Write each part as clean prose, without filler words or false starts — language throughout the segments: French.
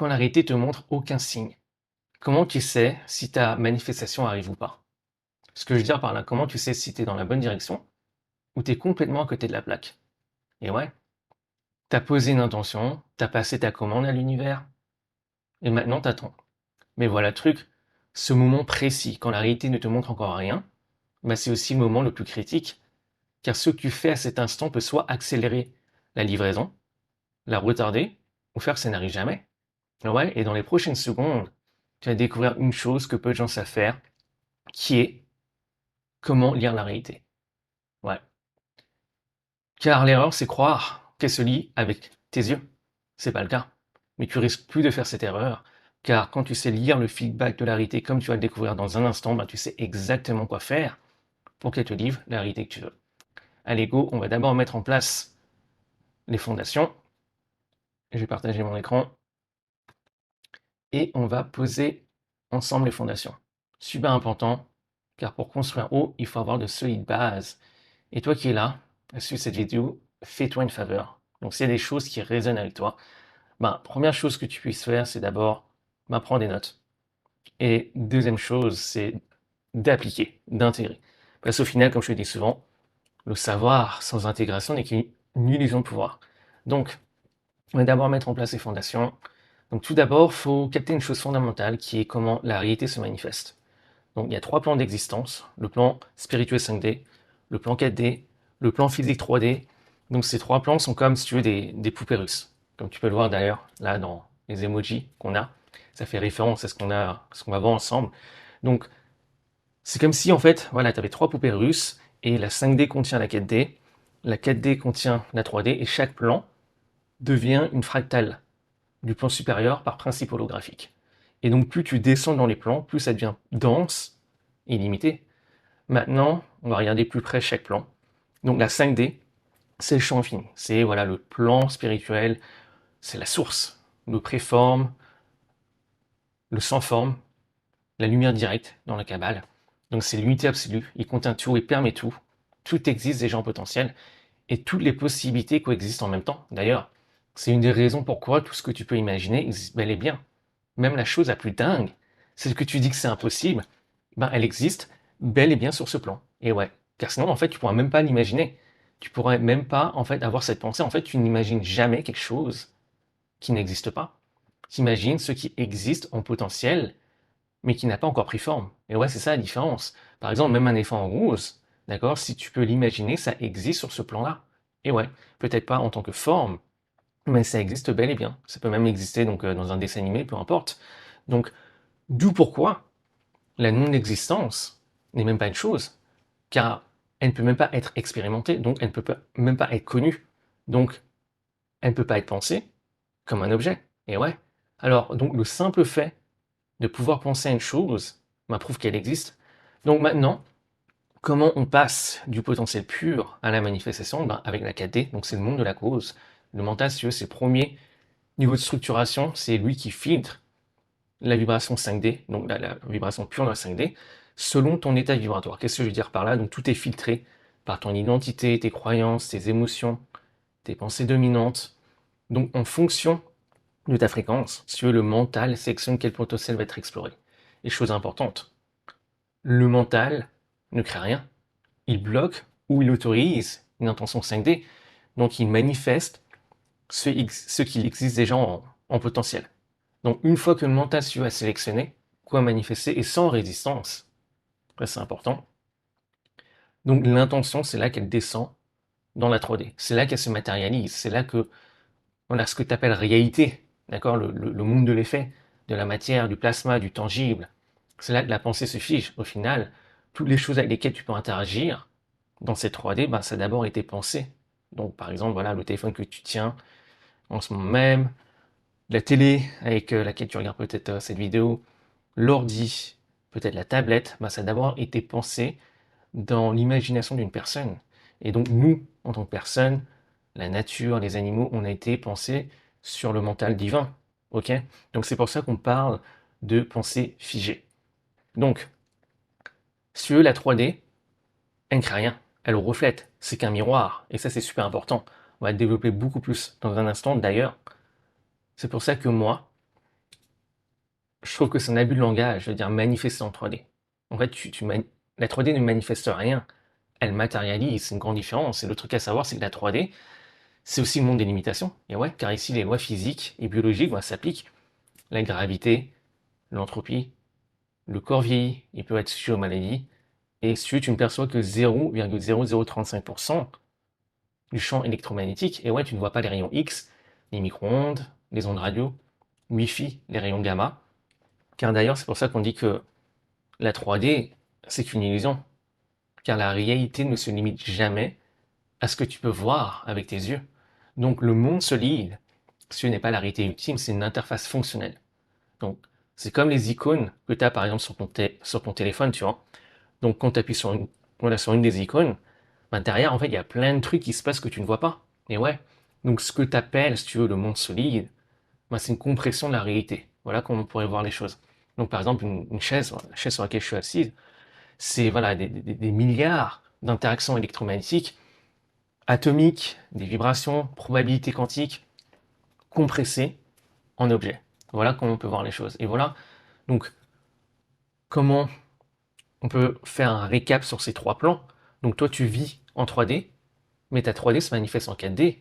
quand la réalité te montre aucun signe, comment tu sais si ta manifestation arrive ou pas? Ce que je veux dire par là, comment tu sais si tu es dans la bonne direction ou tu es complètement à côté de la plaque? Et ouais, tu as posé une intention, tu as passé ta commande à l'univers et maintenant t'attends. Mais voilà le truc, ce moment précis, quand la réalité ne te montre encore rien, bah c'est aussi le moment le plus critique, car ce que tu fais à cet instant peut soit accélérer la livraison, la retarder ou faire que ça n'arrive jamais. Ouais, et dans les prochaines secondes, tu vas découvrir une chose que peu de gens savent faire, qui est comment lire la réalité. Ouais. Car l'erreur, c'est croire qu'elle se lit avec tes yeux. C'est pas le cas. Mais tu risques plus de faire cette erreur, car quand tu sais lire le feedback de la réalité comme tu vas le découvrir dans un instant, bah, tu sais exactement quoi faire pour qu'elle te livre la réalité que tu veux. Allez, go, on va d'abord mettre en place les fondations. Je vais partager mon écran et on va poser ensemble les fondations. Super important, car pour construire haut, il faut avoir de solides bases. Et toi qui es là, sur cette vidéo, fais-toi une faveur. Donc s'il y a des choses qui résonnent avec toi, ben, première chose que tu puisses faire, c'est d'abord prendre des notes. Et deuxième chose, c'est d'appliquer, d'intégrer. Parce qu'au final, comme je le dis souvent, le savoir sans intégration n'est qu'une illusion de pouvoir. Donc, on va d'abord mettre en place les fondations. Donc tout d'abord, il faut capter une chose fondamentale qui est comment la réalité se manifeste. Donc il y a trois plans d'existence, le plan spirituel 5D, le plan 4D, le plan physique 3D. Donc ces trois plans sont comme si tu veux des poupées russes. Comme tu peux le voir d'ailleurs là dans les emojis qu'on a. Ça fait référence à ce qu'on va voir ensemble. Donc c'est comme si en fait, voilà, tu avais trois poupées russes et la 5D contient la 4D contient la 3D et chaque plan devient une fractale du plan supérieur par principe holographique. Et donc plus tu descends dans les plans, plus ça devient dense et limité. Maintenant, on va regarder plus près chaque plan. Donc la 5D, c'est le champ infini. C'est voilà le plan spirituel, c'est la source, le préforme, le sans forme, la lumière directe dans la Kabbale. Donc c'est l'unité absolue, il contient tout et permet tout. Tout existe déjà en potentiel et toutes les possibilités coexistent en même temps. D'ailleurs, c'est une des raisons pourquoi tout ce que tu peux imaginer existe bel et bien. Même la chose la plus dingue, c'est que tu dis que c'est impossible, ben elle existe bel et bien sur ce plan. Et ouais, car sinon en fait tu pourras même pas l'imaginer. Tu pourrais même pas en fait avoir cette pensée. En fait, tu n'imagines jamais quelque chose qui n'existe pas. Tu imagines ce qui existe en potentiel, mais qui n'a pas encore pris forme. Et ouais, c'est ça la différence. Par exemple, même un éléphant rose, d'accord, si tu peux l'imaginer, ça existe sur ce plan-là. Et ouais, peut-être pas en tant que forme, mais ça existe bel et bien. Ça peut même exister donc dans un dessin animé, peu importe. Donc, d'où pourquoi la non-existence n'est même pas une chose, car elle ne peut même pas être expérimentée, donc elle ne peut même pas être connue. Donc, elle ne peut pas être pensée comme un objet. Et ouais. Alors, donc, le simple fait de pouvoir penser à une chose prouve qu'elle existe. Donc maintenant, comment on passe du potentiel pur à la manifestation? Ben, avec la 4D, donc c'est le monde de la cause. Le mental, si tu veux, c'est le premier niveau de structuration, c'est lui qui filtre la vibration 5D, donc la vibration pure de la 5D, selon ton état vibratoire. Qu'est-ce que je veux dire par là? Donc tout est filtré par ton identité, tes croyances, tes émotions, tes pensées dominantes. Donc en fonction de ta fréquence, si tu veux, le mental sélectionne quel potentiel va être exploré. Et chose importante, le mental ne crée rien. Il bloque ou il autorise une intention 5D. Donc il manifeste ce qui existe déjà en potentiel. Donc une fois que le mental a sélectionné quoi manifester et sans résistance, après c'est important, donc l'intention c'est là qu'elle descend dans la 3D, c'est là qu'elle se matérialise, c'est là que voilà ce que tu appelles réalité, d'accord, le monde de l'effet, de la matière, du plasma, du tangible, c'est là que la pensée se fige. Au final, toutes les choses avec lesquelles tu peux interagir dans cette 3D, ben, ça a d'abord été pensé. Donc par exemple, voilà, le téléphone que tu tiens en ce moment même, la télé avec laquelle tu regardes peut-être cette vidéo, l'ordi, peut-être la tablette, ben, ça a d'abord été pensé dans l'imagination d'une personne. Et donc nous, en tant que personne, la nature, les animaux, on a été pensés sur le mental divin. Ok? Donc c'est pour ça qu'on parle de pensée figée. Donc, sur la 3D, elle ne crée rien, elle reflète, c'est qu'un miroir. Et ça c'est super important. On va le développer beaucoup plus dans un instant d'ailleurs. C'est pour ça que moi, je trouve que c'est un abus de langage de dire manifester en 3D. En fait, la 3D ne manifeste rien, elle matérialise, c'est une grande différence. Et le truc à savoir, c'est que la 3D, c'est aussi le monde des limitations. Et ouais, car ici, les lois physiques et biologiques s'appliquent. La gravité, l'entropie, le corps vieillit, il peut être sujet aux maladies, et si tu ne perçois que 0,0035% du champ électromagnétique, et ouais, tu ne vois pas les rayons X, les micro-ondes, les ondes radio, Wi-Fi, les rayons gamma, car d'ailleurs, c'est pour ça qu'on dit que la 3D, c'est une illusion, car la réalité ne se limite jamais à ce que tu peux voir avec tes yeux. Donc le monde solide, ce n'est pas la réalité ultime, c'est une interface fonctionnelle. Donc c'est comme les icônes que tu as par exemple sur ton téléphone, tu vois. Donc quand tu appuies sur une des icônes, ben, derrière en fait il y a plein de trucs qui se passent que tu ne vois pas. Et ouais, donc ce que tu appelles, si tu veux, le monde solide, ben, c'est une compression de la réalité. Voilà comment on pourrait voir les choses. Donc par exemple une chaise, la chaise sur laquelle je suis assise, c'est voilà, des milliards d'interactions électromagnétiques, atomiques, des vibrations, probabilités quantiques, compressées en objets. Voilà comment on peut voir les choses. Et voilà, donc comment on peut faire un récap sur ces trois plans. Donc toi, tu vis en 3D, mais ta 3D se manifeste en 4D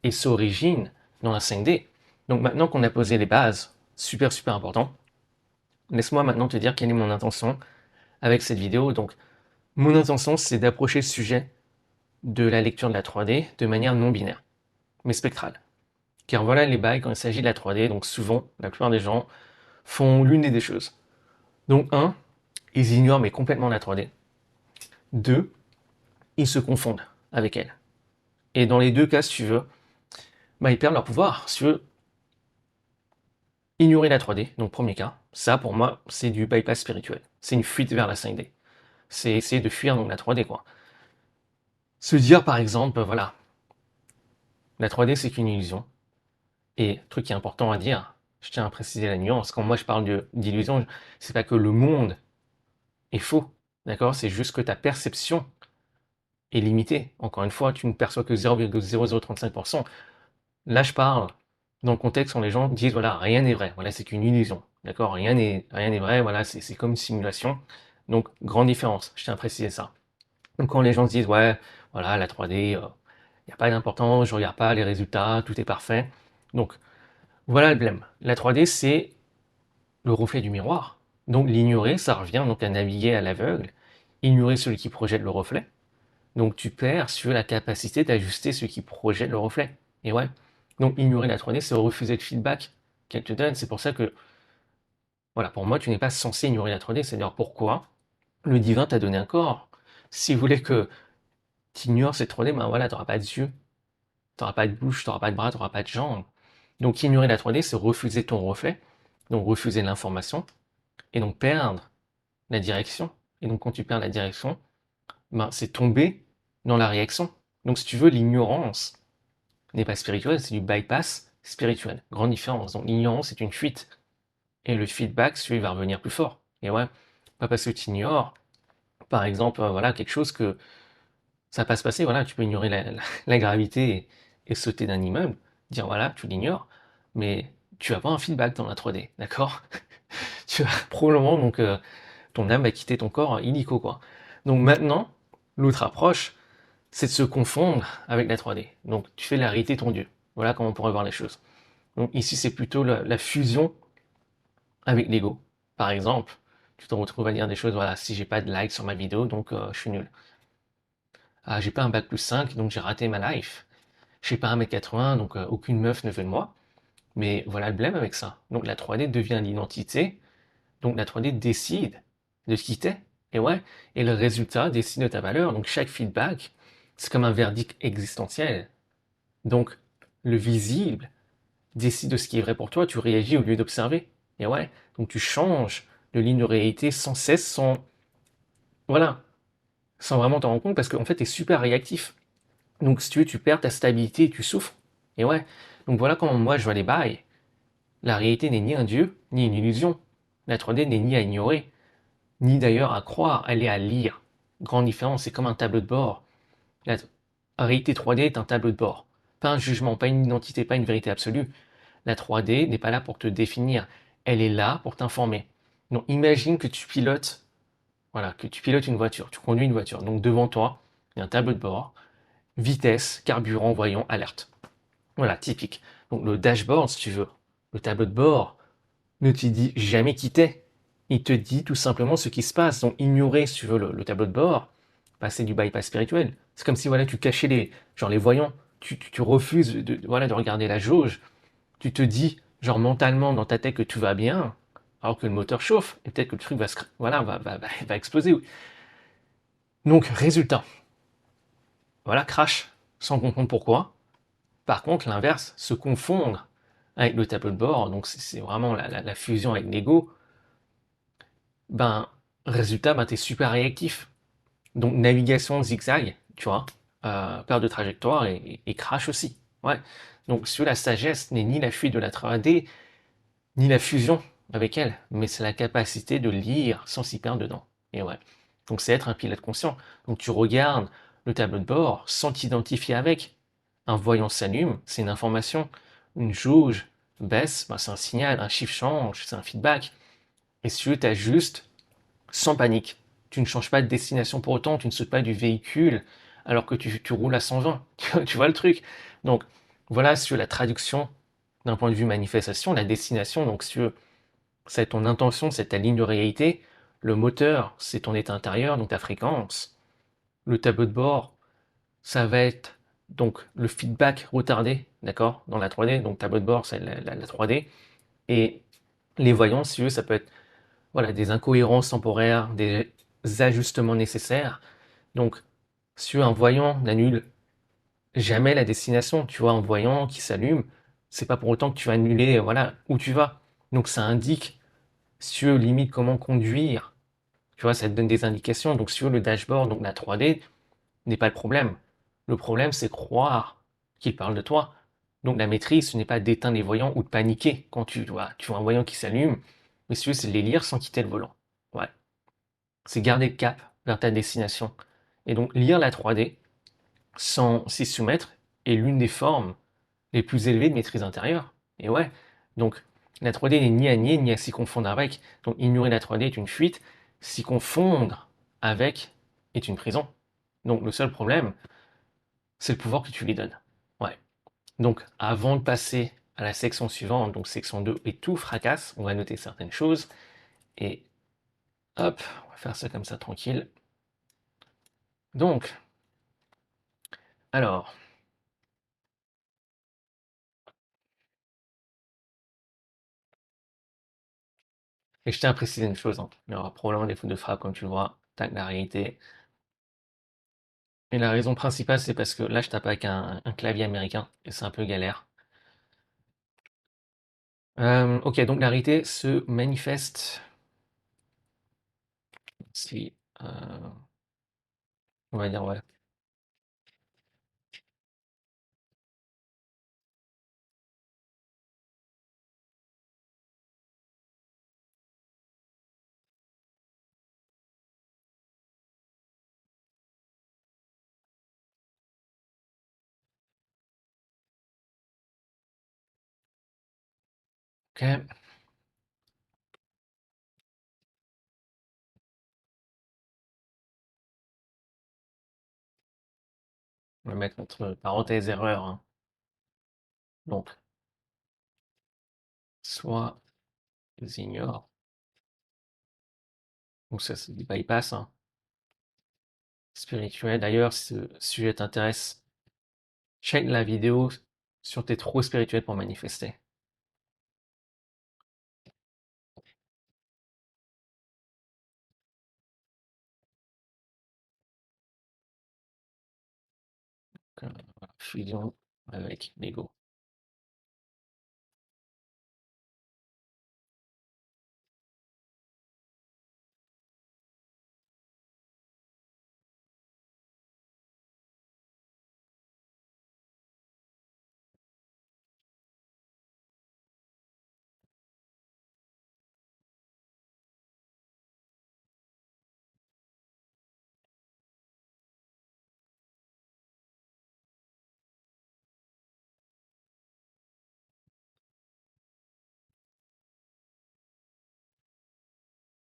et s'origine dans la 5D. Donc maintenant qu'on a posé les bases, super super important, laisse-moi maintenant te dire quelle est mon intention avec cette vidéo. Donc mon intention, c'est d'approcher le sujet de la lecture de la 3D de manière non binaire, mais spectrale. Car voilà les bails quand il s'agit de la 3D, donc souvent, la plupart des gens font l'une des deux choses. Donc un, ils ignorent mais complètement la 3D. Deux, ils se confondent avec elle. Et dans les deux cas, si tu veux, bah, ils perdent leur pouvoir. Si tu veux, ignorer la 3D, donc premier cas, ça pour moi, c'est du bypass spirituel. C'est une fuite vers la 5D. C'est essayer de fuir donc la 3D, quoi. Se dire par exemple, voilà, la 3D c'est qu'une illusion. Et truc qui est important à dire, je tiens à préciser la nuance, quand moi je parle d'illusion, c'est pas que le monde est faux, d'accord? C'est juste que ta perception est limitée. Encore une fois, tu ne perçois que 0,0035%. Là, je parle dans le contexte où les gens disent, voilà, rien n'est vrai, voilà, c'est qu'une illusion, d'accord? Rien n'est vrai, voilà, c'est comme une simulation. Donc, grande différence, je tiens à préciser ça. Donc, quand les gens se disent, ouais, voilà, la 3D, il n'y a pas d'importance, je regarde pas les résultats, tout est parfait. Donc, voilà le blême. La 3D, c'est le reflet du miroir. Donc, l'ignorer, ça revient donc à naviguer à l'aveugle, ignorer celui qui projette le reflet. Donc tu perds sur la capacité d'ajuster ce qui projette le reflet. Et ouais. Donc ignorer la 3D, c'est refuser le feedback qu'elle te donne. C'est pour ça que, voilà, pour moi, tu n'es pas censé ignorer la 3D. C'est-à-dire pourquoi le divin t'a donné un corps. S'il voulait que tu ignores cette 3D, ben voilà, tu n'auras pas de yeux, tu n'auras pas de bouche, tu n'auras pas de bras, tu n'auras pas de jambes. Donc ignorer la 3D, c'est refuser ton reflet, donc refuser l'information, et donc perdre la direction. Et donc quand tu perds la direction, ben, c'est tomber dans la réaction. Donc si tu veux, l'ignorance, n'est pas spirituel, c'est du bypass spirituel. Grande différence. Donc l'ignorance, c'est une fuite. Et le feedback, celui va revenir plus fort. Et ouais, pas parce que tu ignores, par exemple, voilà, quelque chose que ça va pas se passer, voilà, tu peux ignorer la gravité et sauter d'un immeuble, dire voilà, tu l'ignores, mais tu vas avoir un feedback dans la 3D, d'accord? Tu vas probablement, donc, ton âme va quitter ton corps illico, quoi. Donc maintenant, l'autre approche, c'est de se confondre avec la 3D. Donc tu fais la réalité ton Dieu. Voilà comment on pourrait voir les choses. Donc ici, c'est plutôt la fusion avec l'ego. Par exemple, tu te retrouves à dire des choses, voilà, si j'ai pas de like sur ma vidéo, donc je suis nul. Ah, j'ai pas un bac plus 5, donc j'ai raté ma life. J'ai pas 1m80, donc aucune meuf ne veut de moi. Mais voilà le blême avec ça. Donc la 3D devient l'identité, donc la 3D décide de ce qui t'es. Et ouais, et le résultat décide de ta valeur. Donc chaque feedback, c'est comme un verdict existentiel. Donc le visible décide de ce qui est vrai pour toi, tu réagis au lieu d'observer. Et ouais, donc tu changes de ligne de réalité sans cesse, voilà, sans vraiment t'en rendre compte, parce qu'en fait, tu es super réactif. Donc si tu veux, tu perds ta stabilité et tu souffres. Et ouais, donc voilà comment moi je vois les bails. La réalité n'est ni un dieu, ni une illusion. La 3D n'est ni à ignorer, ni d'ailleurs à croire, elle est à lire. Grande différence, c'est comme un tableau de bord. La réalité 3D est un tableau de bord. Pas un jugement, pas une identité, pas une vérité absolue. La 3D n'est pas là pour te définir, elle est là pour t'informer. Donc imagine que tu pilotes, voilà, que tu pilotes une voiture, tu conduis une voiture. Donc devant toi, il y a un tableau de bord, vitesse, carburant, voyant, alerte. Voilà, typique. Donc le dashboard, si tu veux, le tableau de bord ne te dit jamais qui t'es. Il te dit tout simplement ce qui se passe. Donc ignorer, si tu veux, le tableau de bord, bah, c'est du bypass spirituel. C'est comme si voilà, tu cachais genre les voyants. Tu refuses voilà, de regarder la jauge. Tu te dis, genre mentalement dans ta tête que tout va bien, alors que le moteur chauffe, et peut-être que le truc voilà, va exploser. Donc, résultat, voilà, crash, sans comprendre pourquoi. Par contre, l'inverse, se confondre avec le tableau de bord, donc c'est vraiment la fusion avec l'ego, ben, résultat, ben, tu es super réactif. Donc, navigation zigzag, tu vois, perte de trajectoire et crash aussi. Ouais. Donc, sur la sagesse n'est ni la fuite de la 3D, ni la fusion avec elle, mais c'est la capacité de lire sans s'y perdre dedans. Et ouais. Donc, c'est être un pilote conscient. Donc, tu regardes le tableau de bord sans t'identifier avec. Un voyant s'allume, c'est une information. Une jauge baisse, ben, c'est un signal. Un chiffre change, c'est un feedback. Et si tu ajustes sans panique. Tu ne changes pas de destination pour autant, tu ne sautes pas du véhicule alors que tu roules à 120. Tu vois le truc. Donc voilà sur la traduction d'un point de vue manifestation, la destination, donc si c'est ton intention, c'est ta ligne de réalité. Le moteur, c'est ton état intérieur, donc ta fréquence. Le tableau de bord, ça va être donc le feedback retardé, d'accord, dans la 3D. Donc tableau de bord, c'est la 3D. Et les voyants, si tu veux, ça peut être voilà, des incohérences temporaires, des ajustements nécessaires. Donc, si un voyant n'annule jamais la destination, tu vois, un voyant qui s'allume, c'est pas pour autant que tu vas annuler, voilà, où tu vas. Donc, ça indique, si tu veux, limite comment conduire. Tu vois, ça te donne des indications. Donc, sur le dashboard, donc la 3D, n'est pas le problème. Le problème, c'est croire qu'il parle de toi. Donc, la maîtrise, ce n'est pas d'éteindre les voyants ou de paniquer quand tu vois un voyant qui s'allume. Mais si tu veux, c'est de les lire sans quitter le volant. Ouais. C'est garder le cap vers ta destination. Et donc lire la 3D sans s'y soumettre est l'une des formes les plus élevées de maîtrise intérieure. Et ouais, donc la 3D n'est ni à nier ni à s'y confondre avec. Donc ignorer la 3D est une fuite, s'y confondre avec est une prison. Donc le seul problème, c'est le pouvoir que tu lui donnes. Ouais. Donc avant de passer à la section suivante, donc section 2 et tout fracasse, on va noter certaines choses et hop, on va faire ça comme ça tranquille. Donc, alors, et je tiens à préciser une chose, hein. Il y aura probablement des fautes de frappe, comme tu le vois, tac, la réalité. Et la raison principale, c'est parce que là, je tape avec un clavier américain, et c'est un peu galère. Ok, donc la réalité se manifeste si, on va dire, ouais. Ok, on va mettre notre parenthèse erreur, hein. Donc, soit ils ignorent, donc ça c'est du bypass, hein, spirituel. D'ailleurs, si ce sujet t'intéresse, check la vidéo sur tes trous spirituels pour manifester. Donc, voilà, fusion avec l'ego.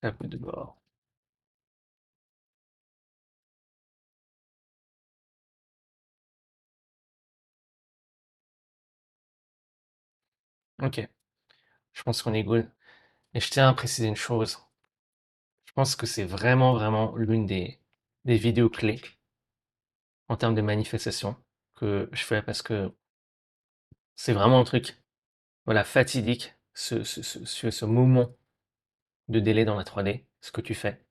Tableau de bord. Ok, je pense qu'on est good. Et je tiens à préciser une chose. Je pense que c'est vraiment, vraiment l'une des vidéos clés en termes de manifestation que je fais parce que c'est vraiment un truc, voilà, fatidique, ce moment de délai dans la 3D, ce que tu fais.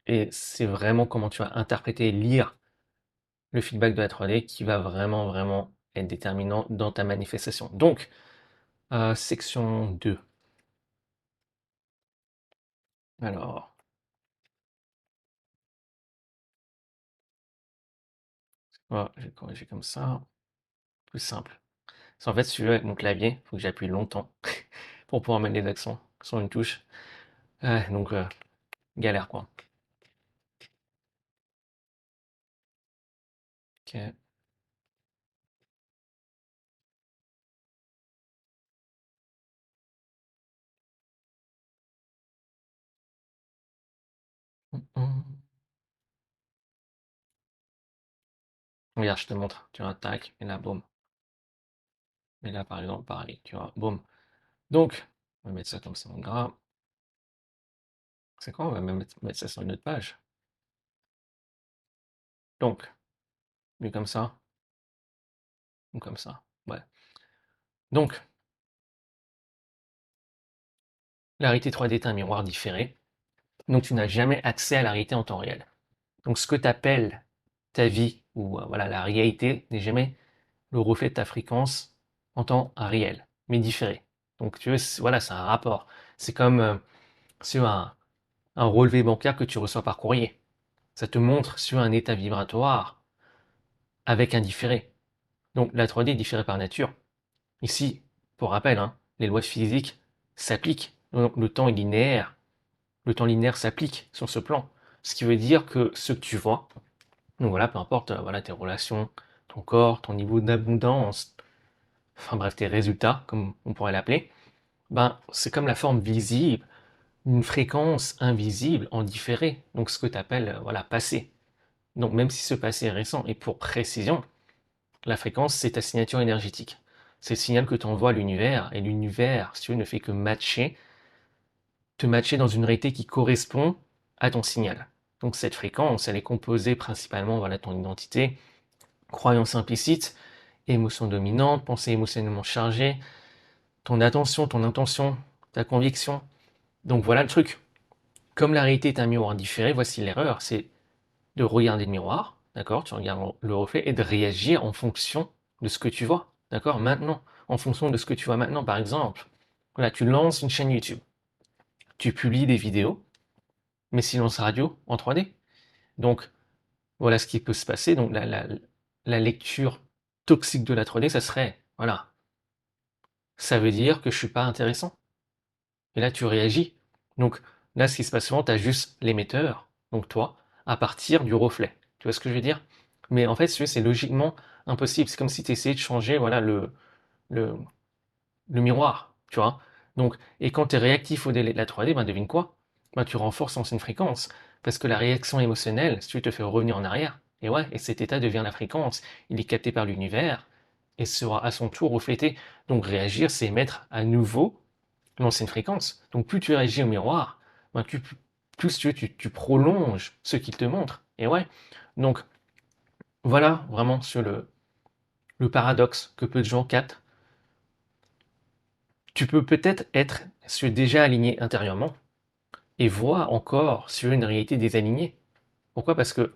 Et c'est vraiment comment tu vas interpréter et lire le feedback de la 3D qui va vraiment, vraiment être déterminant dans ta manifestation. Donc, section 2. Alors, voilà, je vais corriger comme ça. Plus simple. Parce qu'en fait, si tu veux, avec mon clavier, il faut que j'appuie longtemps pour pouvoir mettre les accents sur une touche. Donc, galère quoi. Ok. Regarde, je te montre. Tu vois, tac, et là, boum. Et là, par exemple, pareil, tu vois, boum. Donc, on va mettre ça comme ça en gras. C'est quoi? On va même mettre ça sur une autre page. Donc, vu comme ça, ou comme ça. Ouais. Donc, la réalité 3D est un miroir différé. Donc, tu n'as jamais accès à la réalité en temps réel. Donc, ce que tu appelles ta vie, ou voilà, la réalité, n'est jamais le reflet de ta fréquence en temps réel, mais différé. Donc, tu vois, voilà, c'est un rapport. C'est comme sur un relevé bancaire que tu reçois par courrier. Ça te montre sur un état vibratoire avec un différé. Donc la 3D est différée par nature. Ici, pour rappel, hein, les lois de physique s'appliquent. Donc le temps est linéaire. Le temps linéaire s'applique sur ce plan. Ce qui veut dire que ce que tu vois, donc voilà, peu importe voilà, tes relations, ton corps, ton niveau d'abondance, enfin bref, tes résultats, comme on pourrait l'appeler, ben, c'est comme la forme visible, une fréquence invisible en différé. Donc ce que tu appelles voilà, passé. Donc même si ce passé est récent, et pour précision, la fréquence, c'est ta signature énergétique. C'est le signal que tu envoies à l'univers, et l'univers, si tu veux, ne fait que te matcher dans une réalité qui correspond à ton signal. Donc cette fréquence, elle est composée principalement voilà ton identité, croyance implicite, émotion dominante, pensée émotionnellement chargée, ton attention, ton intention, ta conviction. Donc voilà le truc. Comme la réalité est un miroir différé, voici l'erreur, c'est de regarder le miroir, d'accord? Tu regardes le reflet et de réagir en fonction de ce que tu vois, d'accord? Maintenant, en fonction de ce que tu vois maintenant, par exemple, voilà, tu lances une chaîne YouTube, tu publies des vidéos, mais silence radio en 3D. Donc, voilà ce qui peut se passer. Donc, la lecture toxique de la 3D, ça serait, voilà, ça veut dire que je suis pas intéressant. Et là, tu réagis. Donc, là, ce qui se passe souvent, tu as juste l'émetteur, donc toi, à partir du reflet. Tu vois ce que je veux dire? Mais en fait, si tu veux, c'est logiquement impossible. C'est comme si tu essayais de changer voilà, le, le miroir, tu vois. Donc, et quand tu es réactif au délai de la 3D, ben devine quoi? Ben, tu renforces l'ancienne fréquence. Parce que la réaction émotionnelle, si tu te fais revenir en arrière, et ouais, et cet état devient la fréquence. Il est capté par l'univers et sera à son tour reflété. Donc réagir, c'est émettre à nouveau l'ancienne fréquence. Donc plus tu réagis au miroir, ben, plus tu prolonges ce qu'il te montre. Et ouais. Donc voilà vraiment sur le paradoxe que peu de gens captent. Tu peux peut-être être déjà aligné intérieurement et voir encore sur une réalité désalignée. Pourquoi? Parce que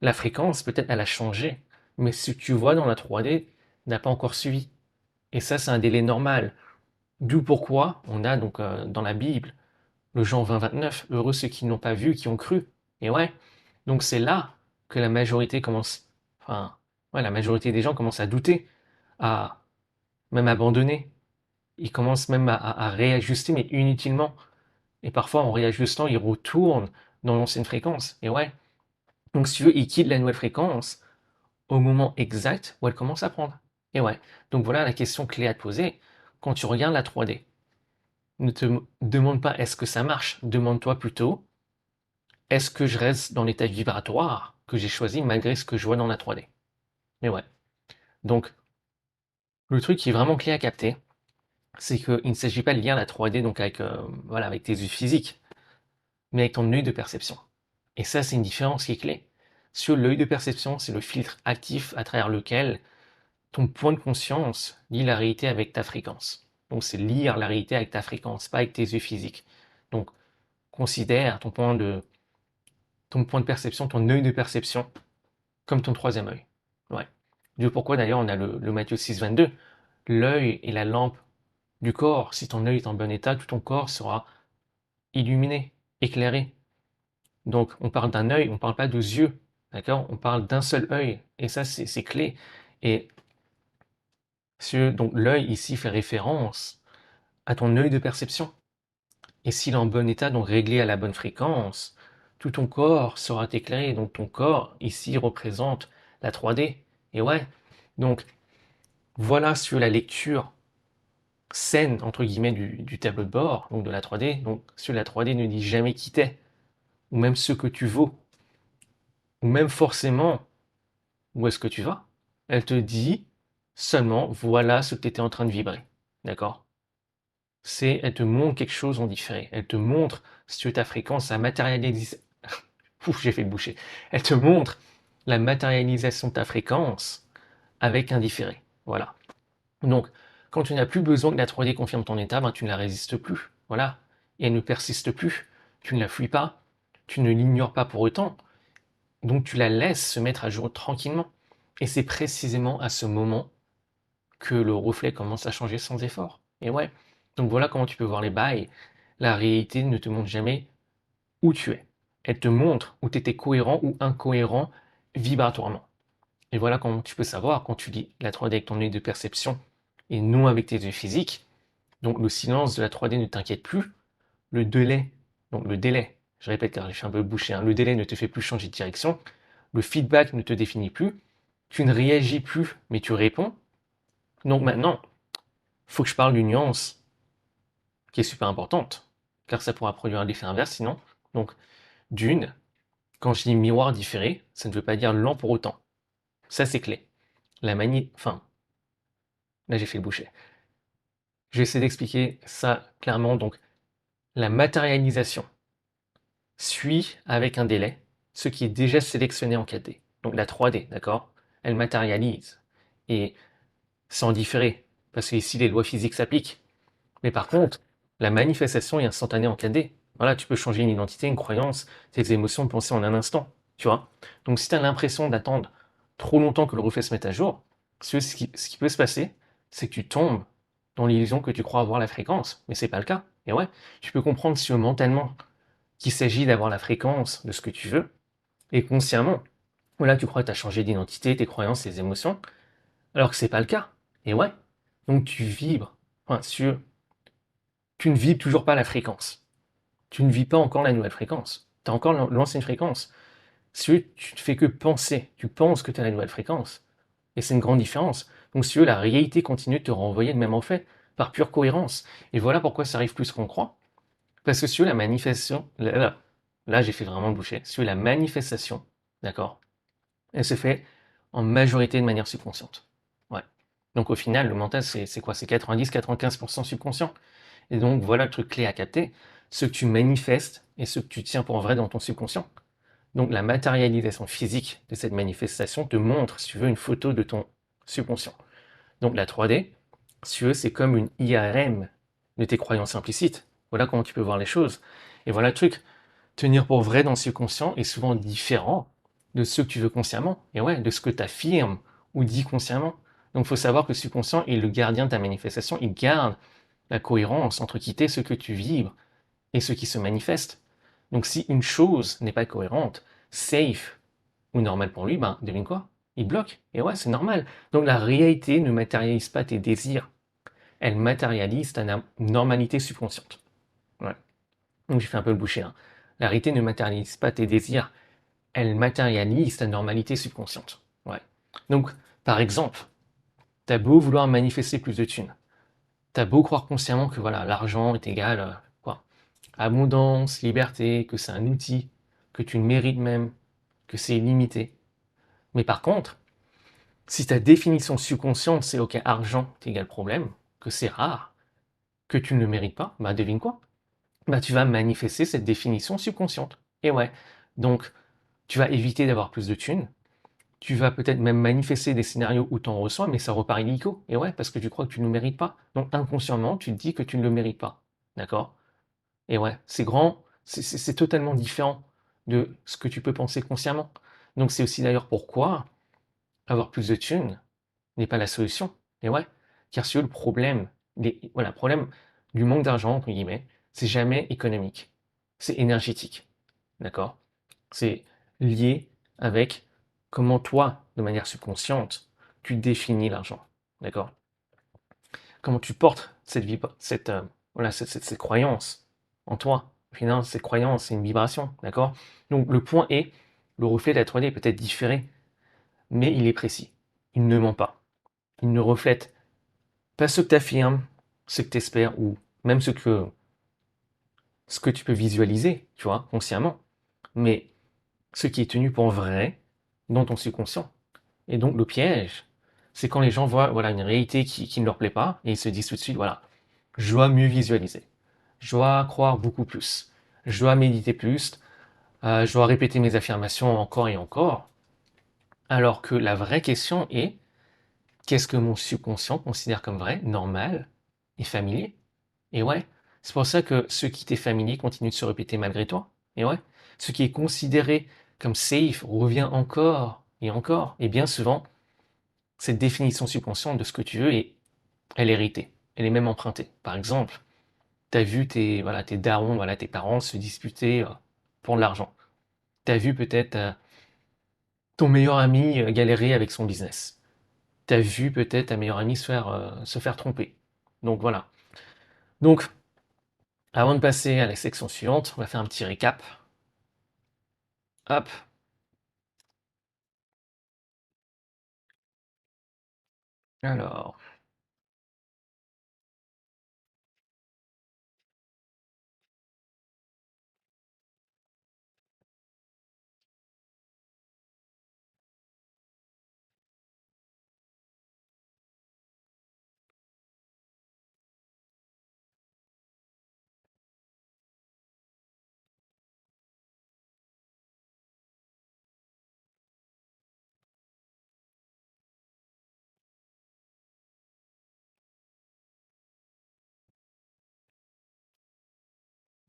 la fréquence, peut-être, elle a changé, mais ce que tu vois dans la 3D n'a pas encore suivi. Et ça, c'est un délai normal. D'où pourquoi on a donc dans la Bible le Jean 20-29, heureux ceux qui n'ont pas vu, qui ont cru. Et ouais, donc c'est là que la majorité commence, enfin, ouais, la majorité des gens commencent à douter, à même abandonner. Ils commencent même à réajuster, mais inutilement. Et parfois, en réajustant, ils retournent dans l'ancienne fréquence. Et ouais. Donc, si tu veux, ils quittent la nouvelle fréquence au moment exact où elle commence à prendre. Et ouais. Donc, voilà la question clé à te poser quand tu regardes la 3D. ne te demande pas est-ce que ça marche, demande-toi plutôt est-ce que je reste dans l'état vibratoire que j'ai choisi malgré ce que je vois dans la 3D. Mais ouais. Donc, le truc qui est vraiment clé à capter, c'est qu'il ne s'agit pas de lire la 3D donc avec, voilà, avec tes yeux physiques, mais avec ton œil de perception. Et ça, c'est une différence qui est clé. Sur l'œil de perception, c'est le filtre actif à travers lequel ton point de conscience lit la réalité avec ta fréquence. Donc, c'est lire la réalité avec ta fréquence, pas avec tes yeux physiques. Donc, considère ton point de perception, ton œil de perception, comme ton troisième œil. Ouais. Dieu pourquoi d'ailleurs on a le Matthieu 6,22. L'œil est la lampe du corps. Si ton œil est en bon état, tout ton corps sera illuminé, éclairé. Donc on parle d'un œil, on ne parle pas de yeux. D'accord? On parle d'un seul œil. Et ça, c'est clé. Et donc l'œil ici fait référence à ton œil de perception. Et s'il est en bon état, donc réglé à la bonne fréquence, tout ton corps sera éclairé. Donc ton corps ici représente la 3D. Et ouais, donc voilà sur la lecture saine, entre guillemets, du tableau de bord, donc de la 3D. Donc sur la 3D ne dit jamais qui t'es, ou même ce que tu vaux, ou même forcément où est-ce que tu vas. Elle te dit seulement voilà ce que tu étais en train de vibrer. D'accord? Elle te montre quelque chose en différé. Elle te montre si tu es ta fréquence, sa matérialisation. Ouf, j'ai fait le boucher. Elle te montre la matérialisation de ta fréquence avec un différé. Voilà. Donc, quand tu n'as plus besoin que la 3D confirme ton état, ben, tu ne la résistes plus. Voilà. Et elle ne persiste plus. Tu ne la fuis pas. Tu ne l'ignores pas pour autant. Donc, tu la laisses se mettre à jour tranquillement. Et c'est précisément à ce moment que le reflet commence à changer sans effort. Et ouais. Donc, voilà comment tu peux voir les bails. La réalité ne te montre jamais où tu es. Elle te montre où tu étais cohérent ou incohérent vibratoirement. Et voilà comment tu peux savoir quand tu lis la 3D avec ton œil de perception et non avec tes yeux physiques. Donc le silence de la 3D ne t'inquiète plus. Le délai, donc le délai, je répète car je suis un peu bouché, hein, le délai ne te fait plus changer de direction. Le feedback ne te définit plus. Tu ne réagis plus, mais tu réponds. Donc maintenant, il faut que je parle d'une nuance qui est super importante, car ça pourra produire un effet inverse sinon. Donc d'une, quand je dis miroir différé, ça ne veut pas dire lent pour autant. Ça c'est clé. Enfin, là j'ai fait le boucher. Je vais essayer d'expliquer ça clairement. Donc la matérialisation suit avec un délai ce qui est déjà sélectionné en 4D. Donc la 3D, d'accord? Elle matérialise. Et c'est en différé, parce qu'ici les lois physiques s'appliquent. Mais par contre, la manifestation est instantanée en 4D. Voilà, tu peux changer une identité, une croyance, tes émotions, penser en un instant. Tu vois? Donc si tu as l'impression d'attendre trop longtemps que le reflet se mette à jour, ce qui peut se passer, c'est que tu tombes dans l'illusion que tu crois avoir la fréquence, mais c'est pas le cas. Et ouais, tu peux comprendre si mentalement qu'il s'agit d'avoir la fréquence de ce que tu veux, et consciemment, voilà, tu crois que tu as changé d'identité, tes croyances, tes émotions, alors que c'est pas le cas. Et ouais, donc tu vibres, enfin, tu ne vibres toujours pas la fréquence. Tu ne vis pas encore la nouvelle fréquence. Tu as encore l'ancienne fréquence. Si tu ne fais que penser, tu penses que tu as la nouvelle fréquence. Et c'est une grande différence. Donc si tu veux, la réalité continue de te renvoyer le même en fait, par pure cohérence. Et voilà pourquoi ça arrive plus qu'on croit. Parce que si tu veux, la manifestation, là j'ai fait vraiment le boucher, si tu veux, la manifestation, d'accord, elle se fait en majorité de manière subconsciente. Ouais. Donc au final, le mental, c'est quoi? C'est 90-95% subconscient. Et donc voilà le truc clé à capter, ce que tu manifestes et ce que tu tiens pour vrai dans ton subconscient. Donc la matérialisation physique de cette manifestation te montre, si tu veux, une photo de ton subconscient. Donc la 3D, si tu veux, c'est comme une IRM de tes croyances implicites. Voilà comment tu peux voir les choses. Et voilà le truc, tenir pour vrai dans le subconscient est souvent différent de ce que tu veux consciemment. Et ouais, de ce que tu affirmes ou dis consciemment. Donc il faut savoir que le subconscient est le gardien de ta manifestation. Il garde la cohérence entre qui t'es, ce que tu vibres et ce qui se manifeste. Donc si une chose n'est pas cohérente, safe ou normale pour lui, ben devine quoi? Il bloque. Et ouais, c'est normal. Donc la réalité ne matérialise pas tes désirs. Elle matérialise ta normalité subconsciente. Ouais. Donc j'ai fait un peu le boucher. Hein. La réalité ne matérialise pas tes désirs. Elle matérialise ta normalité subconsciente. Ouais. Donc, par exemple, t'as beau vouloir manifester plus de thunes. T'as beau croire consciemment que voilà, l'argent est égal, quoi, abondance, liberté, que c'est un outil, que tu le mérites même, que c'est illimité. Mais par contre, si ta définition subconsciente c'est ok, argent égale problème, que c'est rare, que tu ne le mérites pas, bah devine quoi? Bah tu vas manifester cette définition subconsciente. Et ouais, donc tu vas éviter d'avoir plus de thunes, tu vas peut-être même manifester des scénarios où tu en reçois, mais ça repart illico. Et ouais, parce que tu crois que tu ne le mérites pas. Donc inconsciemment, tu te dis que tu ne le mérites pas. D'accord? Et ouais, c'est grand, c'est totalement différent de ce que tu peux penser consciemment. Donc c'est aussi d'ailleurs pourquoi avoir plus de thunes n'est pas la solution. Et ouais, car si le problème, voilà, le problème du manque d'argent, entre guillemets, c'est jamais économique. C'est énergétique. D'accord? C'est lié avec comment toi, de manière subconsciente, tu définis l'argent. D'accord? Comment tu portes cette vie, voilà, cette croyance en toi. Finalement, cette croyance, c'est une vibration. D'accord? Donc le point est, le reflet de la 3D est peut-être différé, mais il est précis. Il ne ment pas. Il ne reflète pas ce que tu affirmes, ce que tu espères, ou même ce que tu peux visualiser, tu vois, consciemment, mais ce qui est tenu pour vrai dans ton subconscient. Et donc le piège, c'est quand les gens voient voilà, une réalité qui ne leur plaît pas, et ils se disent tout de suite, voilà, je dois mieux visualiser, je dois croire beaucoup plus, je dois méditer plus, je dois répéter mes affirmations encore et encore, alors que la vraie question est, qu'est-ce que mon subconscient considère comme vrai, normal et familier? Et ouais, c'est pour ça que ce qui t'est familier continue de se répéter malgré toi. Et ouais, ce qui est considéré comme safe revient encore et encore. Et bien souvent, cette définition subconsciente de ce que tu veux, elle est héritée. Elle est même empruntée. Par exemple, tu as vu voilà, tes darons, voilà, tes parents se disputer pour de l'argent. Tu as vu peut-être ton meilleur ami galérer avec son business. Tu as vu peut-être ta meilleure amie se faire tromper. Donc voilà. Donc, avant de passer à la section suivante, on va faire un petit récap. Hop. Alors,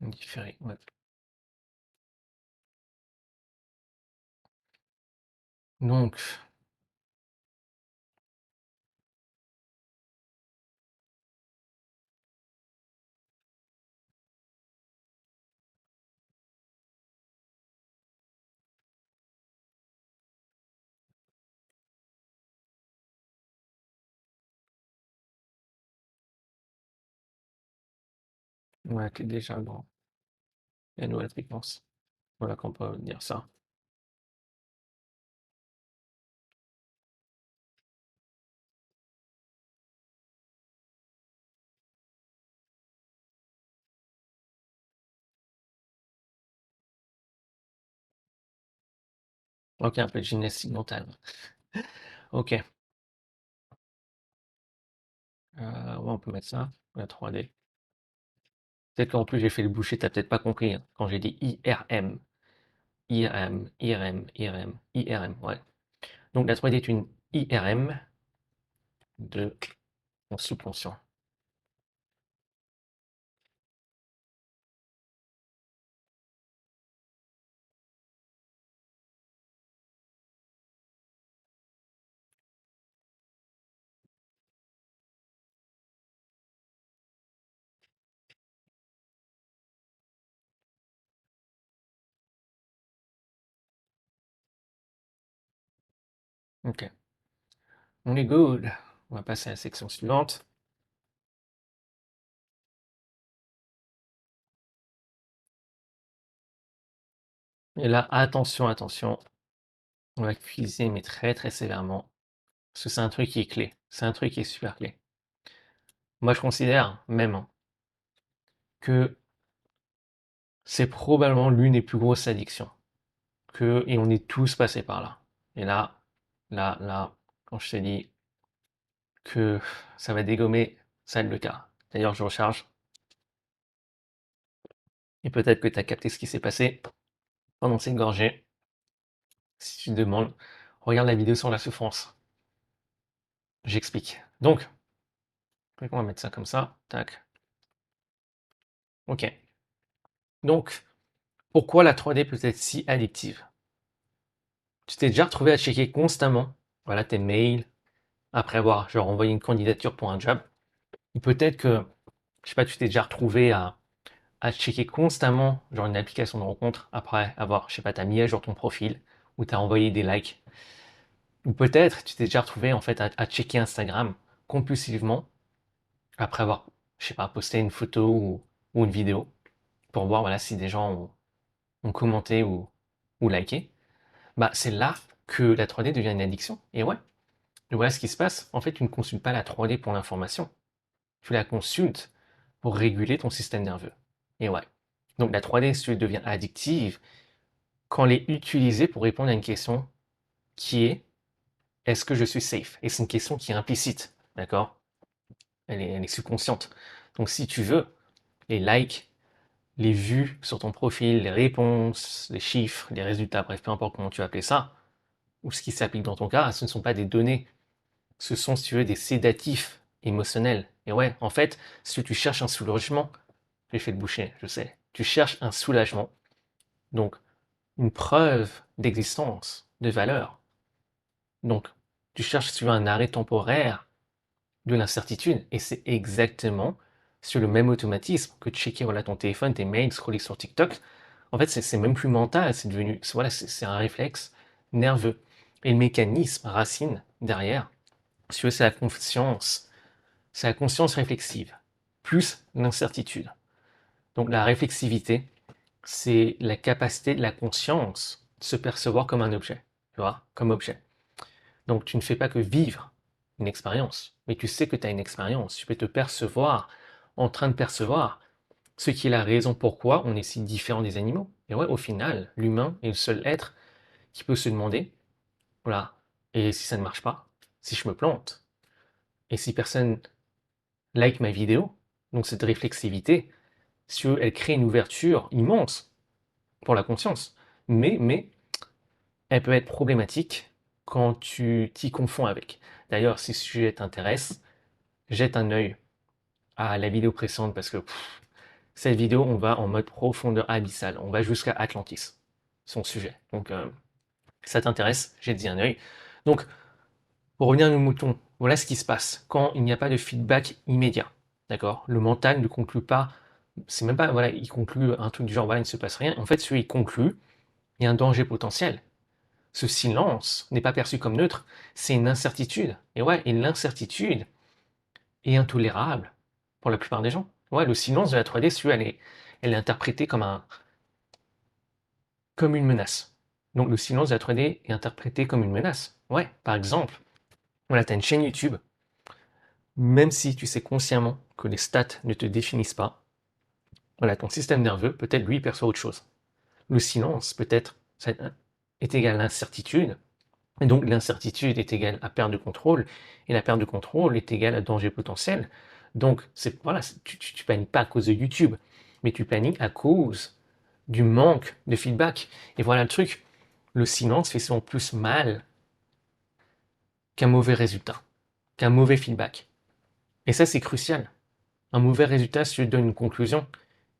différé, ouais. Donc, ouais, t'es déjà dans la nouvelle fréquence. Voilà qu'on peut dire ça. Ok, un peu de gymnastique mentale. Ok. Ouais, on peut mettre ça, la 3D. Peut-être qu'en plus j'ai fait le boucher, t'as peut-être pas compris hein, quand j'ai dit IRM. IRM, IRM, IRM, IRM, ouais. Donc la 3D est une IRM de mon subconscient. Ok. On est good. On va passer à la section suivante. Et là, attention, attention. On va cuisiner, mais très très sévèrement. Parce que c'est un truc qui est clé. C'est un truc qui est super clé. Moi, je considère même que c'est probablement l'une des plus grosses addictions. Et on est tous passés par là. Et là, quand je te dis que ça va dégommer, ça va être le cas. D'ailleurs, je recharge. Et peut-être que tu as capté ce qui s'est passé pendant cette gorgée. Si tu te demandes, regarde la vidéo sur la souffrance. J'explique. Donc, on va mettre ça comme ça. Tac. Ok. Donc, pourquoi la 3D peut être si addictive? Tu t'es déjà retrouvé à checker constamment, voilà, tes mails, après avoir genre envoyé une candidature pour un job. Ou peut-être que, je sais pas, tu t'es déjà retrouvé à checker constamment, genre une application de rencontre, après avoir, je sais pas, t'as mis à jour ton profil, ou t'as envoyé des likes. Ou peut-être tu t'es déjà retrouvé en fait à checker Instagram compulsivement, après avoir, je sais pas, posté une photo ou une vidéo, pour voir voilà, si des gens ont commenté ou liké. Bah, c'est là que la 3D devient une addiction. Et ouais, voilà ce qui se passe. En fait, tu ne consultes pas la 3D pour l'information. Tu la consultes pour réguler ton système nerveux. Et ouais. Donc la 3D, si tu devient addictive, quand elle est utilisée pour répondre à une question qui est est-ce que je suis safe? Et c'est une question qui est implicite, d'accord? Elle est subconsciente. Donc si tu veux, les likes, les vues sur ton profil, les réponses, les chiffres, les résultats, bref, peu importe comment tu vas appeler ça, ou ce qui s'applique dans ton cas, ce ne sont pas des données, ce sont, si tu veux, des sédatifs émotionnels. Et ouais, en fait, si tu cherches un soulagement, j'ai fait le boucher, je sais, tu cherches un soulagement, donc une preuve d'existence, de valeur. Donc, tu cherches sur un arrêt temporaire de l'incertitude, et c'est exactement sur le même automatisme que de checker voilà, ton téléphone, tes mails, scroller sur TikTok. En fait, c'est même plus mental, c'est devenu, voilà, c'est un réflexe nerveux. Et le mécanisme racine derrière, si tu veux, c'est la conscience réflexive, plus l'incertitude. Donc la réflexivité, c'est la capacité de la conscience de se percevoir comme un objet, tu vois, comme objet. Donc tu ne fais pas que vivre une expérience, mais tu sais que tu as une expérience, tu peux te percevoir en train de percevoir, ce qui est la raison pourquoi on est si différent des animaux. Et ouais, au final, l'humain est le seul être qui peut se demander, voilà, et si ça ne marche pas, si je me plante, et si personne like ma vidéo, donc cette réflexivité, si elle crée une ouverture immense pour la conscience, mais elle peut être problématique quand tu t'y confonds avec. D'ailleurs, si ce sujet t'intéresse, jette un œil à la vidéo précédente parce que cette vidéo, on va en mode profondeur abyssale. On va jusqu'à Atlantis, son sujet. Donc, ça t'intéresse, jette-y un œil. Donc, pour revenir à nos moutons, voilà ce qui se passe quand il n'y a pas de feedback immédiat. D'accord? Le mental ne conclut pas, c'est même pas, voilà, il conclut un truc du genre, voilà, il ne se passe rien. En fait, celui il conclut, il y a un danger potentiel. Ce silence n'est pas perçu comme neutre, c'est une incertitude. Et ouais, et l'incertitude est intolérable pour la plupart des gens. Ouais, le silence de la 3D, elle est interprétée comme une menace. Donc le silence de la 3D est interprété comme une menace. Ouais, par exemple, voilà, tu as une chaîne YouTube, même si tu sais consciemment que les stats ne te définissent pas, voilà, ton système nerveux, peut-être lui, perçoit autre chose. Le silence, peut-être, ça est égal à l'incertitude, et donc l'incertitude est égale à perte de contrôle, et la perte de contrôle est égale à danger potentiel. Donc, voilà, tu paniques pas à cause de YouTube, mais tu paniques à cause du manque de feedback. Et voilà le truc, le silence fait souvent plus mal qu'un mauvais résultat, qu'un mauvais feedback. Et ça, c'est crucial. Un mauvais résultat, si tu donnes une conclusion,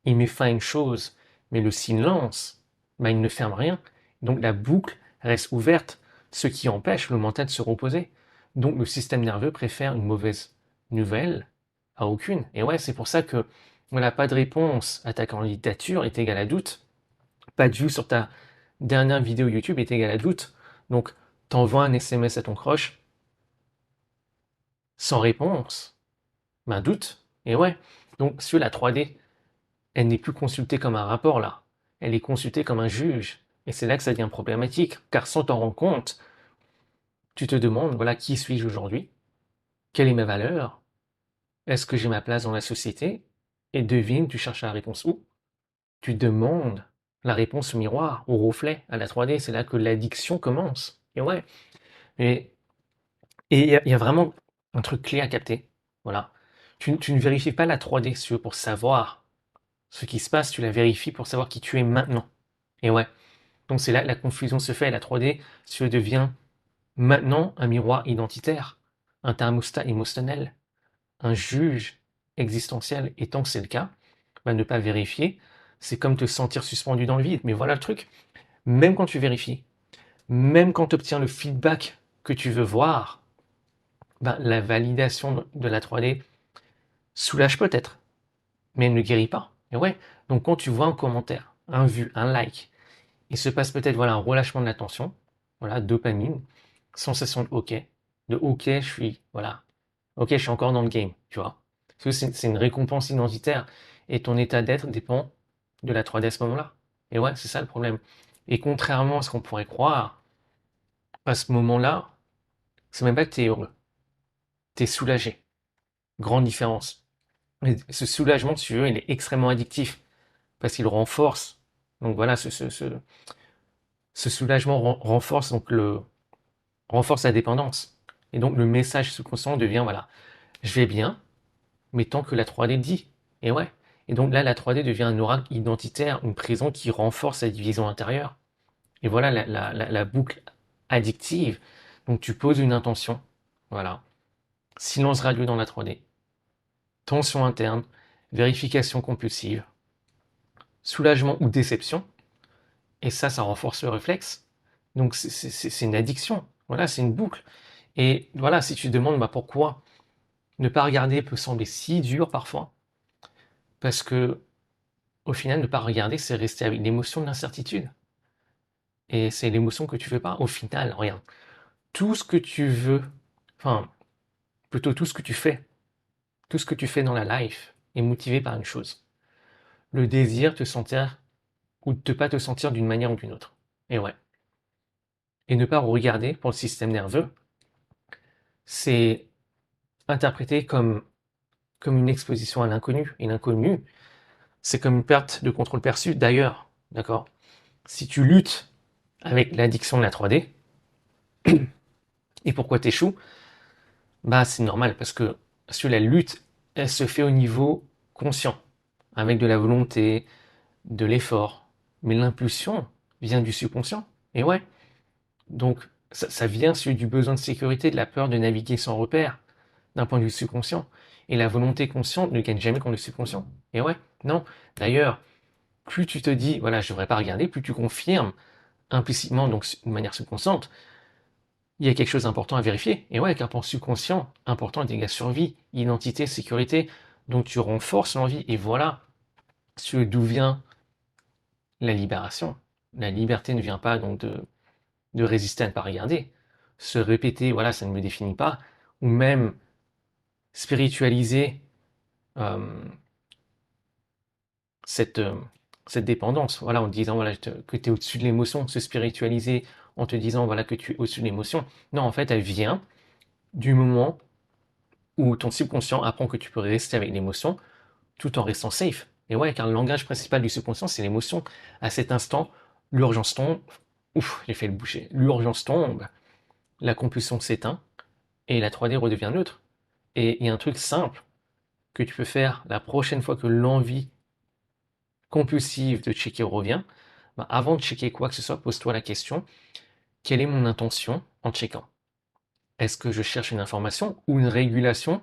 il met fin à une chose, mais le silence, ben, il ne ferme rien. Donc la boucle reste ouverte, ce qui empêche le mental de se reposer. Donc le système nerveux préfère une mauvaise nouvelle à aucune. Et ouais, c'est pour ça que voilà, pas de réponse à ta candidature est égal à doute. Pas de vue sur ta dernière vidéo YouTube est égal à doute. Donc t'envoies un SMS à ton crush sans réponse, ben doute. Et ouais, donc sur la 3D, elle n'est plus consultée comme un rapport là, elle est consultée comme un juge. Et c'est là que ça devient problématique, car sans t'en rendre compte, tu te demandes, voilà, qui suis-je aujourd'hui? Quelle est ma valeur? Est-ce que j'ai ma place dans la société? Et devine, tu cherches la réponse où? Tu demandes la réponse au miroir, au reflet, à la 3D. C'est là que l'addiction commence. Et ouais. Et il y a vraiment un truc clé à capter. Voilà. Tu ne vérifies pas la 3D si tu veux, pour savoir ce qui se passe, tu la vérifies pour savoir qui tu es maintenant. Et ouais. Donc c'est là que la confusion se fait. La 3D, si tu veux, devient maintenant un miroir identitaire, un thermostat émotionnel, un juge existentiel. Et tant que c'est le cas, bah, ne pas vérifier, c'est comme te sentir suspendu dans le vide. Mais voilà le truc. Même quand tu vérifies, même quand tu obtiens le feedback que tu veux voir, bah, la validation de la 3D soulage peut-être, mais elle ne guérit pas. Et ouais, donc quand tu vois un commentaire, un vu, un like, il se passe peut-être voilà, un relâchement de l'attention, voilà, dopamine, sensation de OK, voilà, OK, je suis encore dans le game, tu vois. Parce que c'est une récompense identitaire et ton état d'être dépend de la 3D à ce moment-là. Et ouais, c'est ça le problème. Et contrairement à ce qu'on pourrait croire, à ce moment-là, c'est même pas que tu es heureux, tu es soulagé. Grande différence. Et ce soulagement, si tu veux, il est extrêmement addictif parce qu'il renforce. Donc voilà, ce soulagement renforce renforce la dépendance. Et donc le message sous-conscient devient voilà, je vais bien, mais tant que la 3D dit. Et ouais. Et donc là, la 3D devient un oracle identitaire, une prison qui renforce la division intérieure. Et voilà la boucle addictive. Donc tu poses une intention. Voilà. Silence radio dans la 3D. Tension interne. Vérification compulsive. Soulagement ou déception. Et ça renforce le réflexe. Donc c'est une addiction. Voilà, c'est une boucle. Et voilà, si tu te demandes bah, pourquoi ne pas regarder peut sembler si dur parfois, parce que au final, ne pas regarder, c'est rester avec l'émotion de l'incertitude. Et c'est l'émotion que tu veux pas. Au final, regarde, tout ce que tu veux, enfin, plutôt tout ce que tu fais dans la life est motivé par une chose. Le désir de te sentir ou de ne pas te sentir d'une manière ou d'une autre. Et ouais. Et ne pas regarder pour le système nerveux, c'est interprété comme une exposition à l'inconnu. Et l'inconnu, c'est comme une perte de contrôle perçu d'ailleurs. D'accord? Si tu luttes avec l'addiction de la 3D, et pourquoi tu échoues, bah c'est normal parce que la lutte, elle se fait au niveau conscient, avec de la volonté, de l'effort. Mais l'impulsion vient du subconscient. Et ouais, donc ça vient du besoin de sécurité, de la peur de naviguer sans repère, d'un point de vue subconscient. Et la volonté consciente ne gagne jamais contre le subconscient. Et ouais, non. D'ailleurs, plus tu te dis, voilà, je ne devrais pas regarder, plus tu confirmes implicitement, donc de manière subconsciente, il y a quelque chose d'important à vérifier. Et ouais, qu'un point subconscient, important est égal survie, identité, sécurité. Donc tu renforces l'envie. Et voilà d'où vient la libération. La liberté ne vient pas donc de résister à ne pas regarder. Se répéter, voilà, ça ne me définit pas. Ou même spiritualiser euh, cette, euh, cette dépendance, voilà, en te disant voilà, que tu es au-dessus de l'émotion, se spiritualiser en te disant voilà, que tu es au-dessus de l'émotion. Non, en fait, elle vient du moment où ton subconscient apprend que tu peux rester avec l'émotion tout en restant safe. Et ouais, car le langage principal du subconscient, c'est l'émotion. À cet instant, l'urgence tombe. Ouf, j'ai fait le boucher. L'urgence tombe, la compulsion s'éteint et la 3D redevient neutre. Et il y a un truc simple que tu peux faire la prochaine fois que l'envie compulsive de checker revient. Bah, avant de checker quoi que ce soit, pose-toi la question, quelle est mon intention en checkant? Est-ce que je cherche une information ou une régulation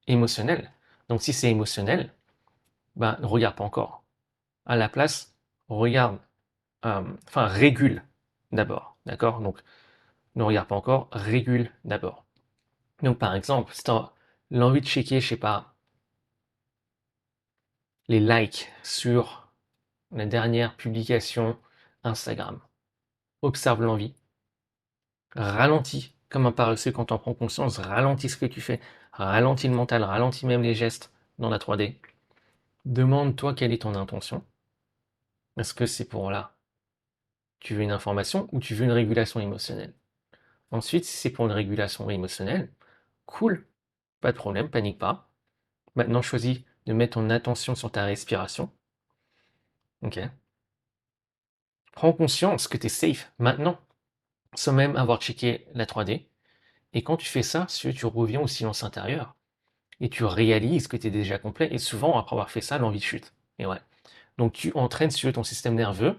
émotionnelle? Donc si c'est émotionnel, bah, ne regarde pas encore. À la place, regarde, régule d'abord, d'accord? Donc ne regarde pas encore, régule d'abord. Donc par exemple, si tu as l'envie de checker, je sais pas, les likes sur la dernière publication Instagram, observe l'envie, ralentis comme un paresseux quand on prend conscience, ralentis ce que tu fais, ralentis le mental, ralentis même les gestes dans la 3D. Demande-toi quelle est ton intention. Est-ce que c'est pour là, tu veux une information ou tu veux une régulation émotionnelle? Ensuite, si c'est pour une régulation émotionnelle, cool, pas de problème, panique pas. Maintenant, choisis de mettre ton attention sur ta respiration. Ok. Prends conscience que tu es safe maintenant, sans même avoir checké la 3D. Et quand tu fais ça, si tu reviens au silence intérieur et tu réalises que tu es déjà complet. Et souvent, après avoir fait ça, l'envie chute. Et ouais. Donc, tu entraînes sur ton système nerveux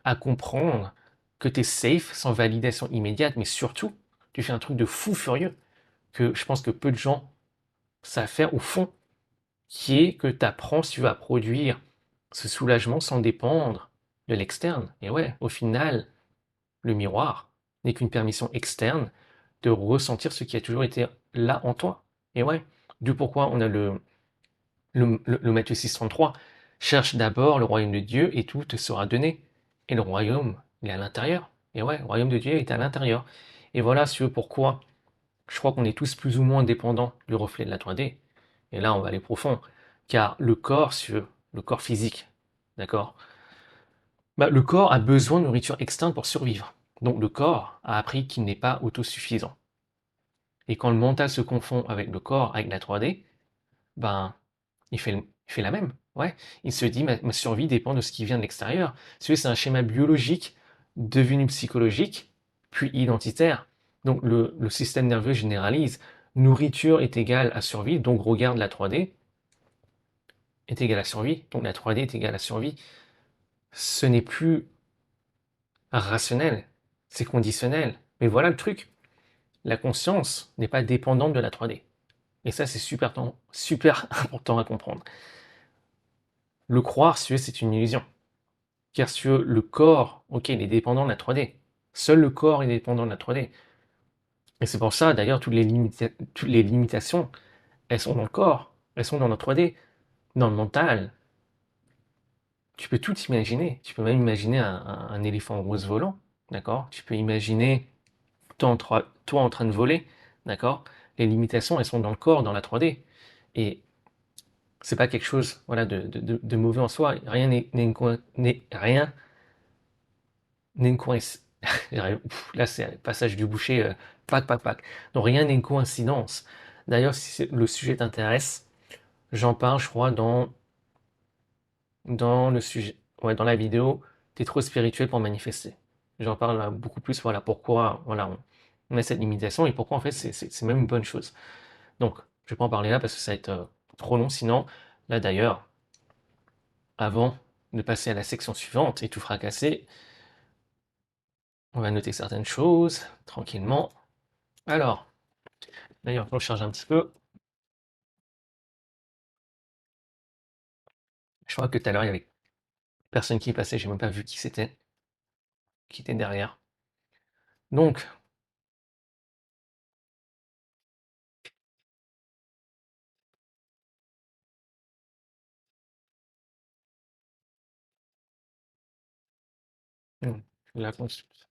à comprendre que tu es safe sans validation immédiate. Mais surtout, tu fais un truc de fou furieux que je pense que peu de gens savent faire au fond, qui est que tu apprends, si tu veux, à produire ce soulagement sans dépendre de l'externe. Et ouais, au final, le miroir n'est qu'une permission externe de ressentir ce qui a toujours été là en toi. Et ouais, d'où pourquoi on a le Matthieu 6,33. Cherche d'abord le royaume de Dieu et tout te sera donné. Et le royaume, il est à l'intérieur. Et ouais, le royaume de Dieu est à l'intérieur. Et voilà ce pourquoi je crois qu'on est tous plus ou moins dépendants du reflet de la 3D. Et là, on va aller profond. Car le corps, le corps physique, d'accord, bah, le corps a besoin de nourriture externe pour survivre. Donc le corps a appris qu'il n'est pas autosuffisant. Et quand le mental se confond avec le corps, avec la 3D, ben, il fait la même. Ouais. Il se dit, ma survie dépend de ce qui vient de l'extérieur. C'est un schéma biologique devenu psychologique, puis identitaire. Donc le système nerveux généralise. Nourriture est égale à survie, donc regarde la 3D est égale à survie, donc la 3D est égale à survie. Ce n'est plus rationnel, c'est conditionnel. Mais voilà le truc, la conscience n'est pas dépendante de la 3D. Et ça, c'est super, super important à comprendre. Le croire, si tu veux, c'est une illusion. Car si tu veux, le corps, ok, il est dépendant de la 3D. Seul le corps est dépendant de la 3D. Et c'est pour ça, d'ailleurs, toutes les limitations, elles sont dans le corps, elles sont dans la 3D, dans le mental. Tu peux tout imaginer. Tu peux même imaginer un éléphant rose volant, d'accord? Tu peux imaginer toi en train de voler, d'accord? Les limitations, elles sont dans le corps, dans la 3D. Et c'est pas quelque chose, voilà, de mauvais en soi. Rien rien n'est une coïncidence. Là, c'est le passage du boucher, pac, pac, pac. Donc rien n'est une coïncidence. D'ailleurs, si le sujet t'intéresse, j'en parle, je crois, dans le sujet, ouais, dans la vidéo, t'es trop spirituel pour manifester. J'en parle beaucoup plus, voilà, pourquoi, voilà, on a cette limitation et pourquoi en fait c'est même une bonne chose. Donc, je vais pas en parler là parce que ça va être trop long. Sinon, là d'ailleurs, avant de passer à la section suivante et tout fracasser, on va noter certaines choses tranquillement. Alors, d'ailleurs, je recharge un petit peu. Je crois que tout à l'heure, il y avait personne qui passait, j'ai même pas vu qui c'était, qui était derrière. Donc, la consulte.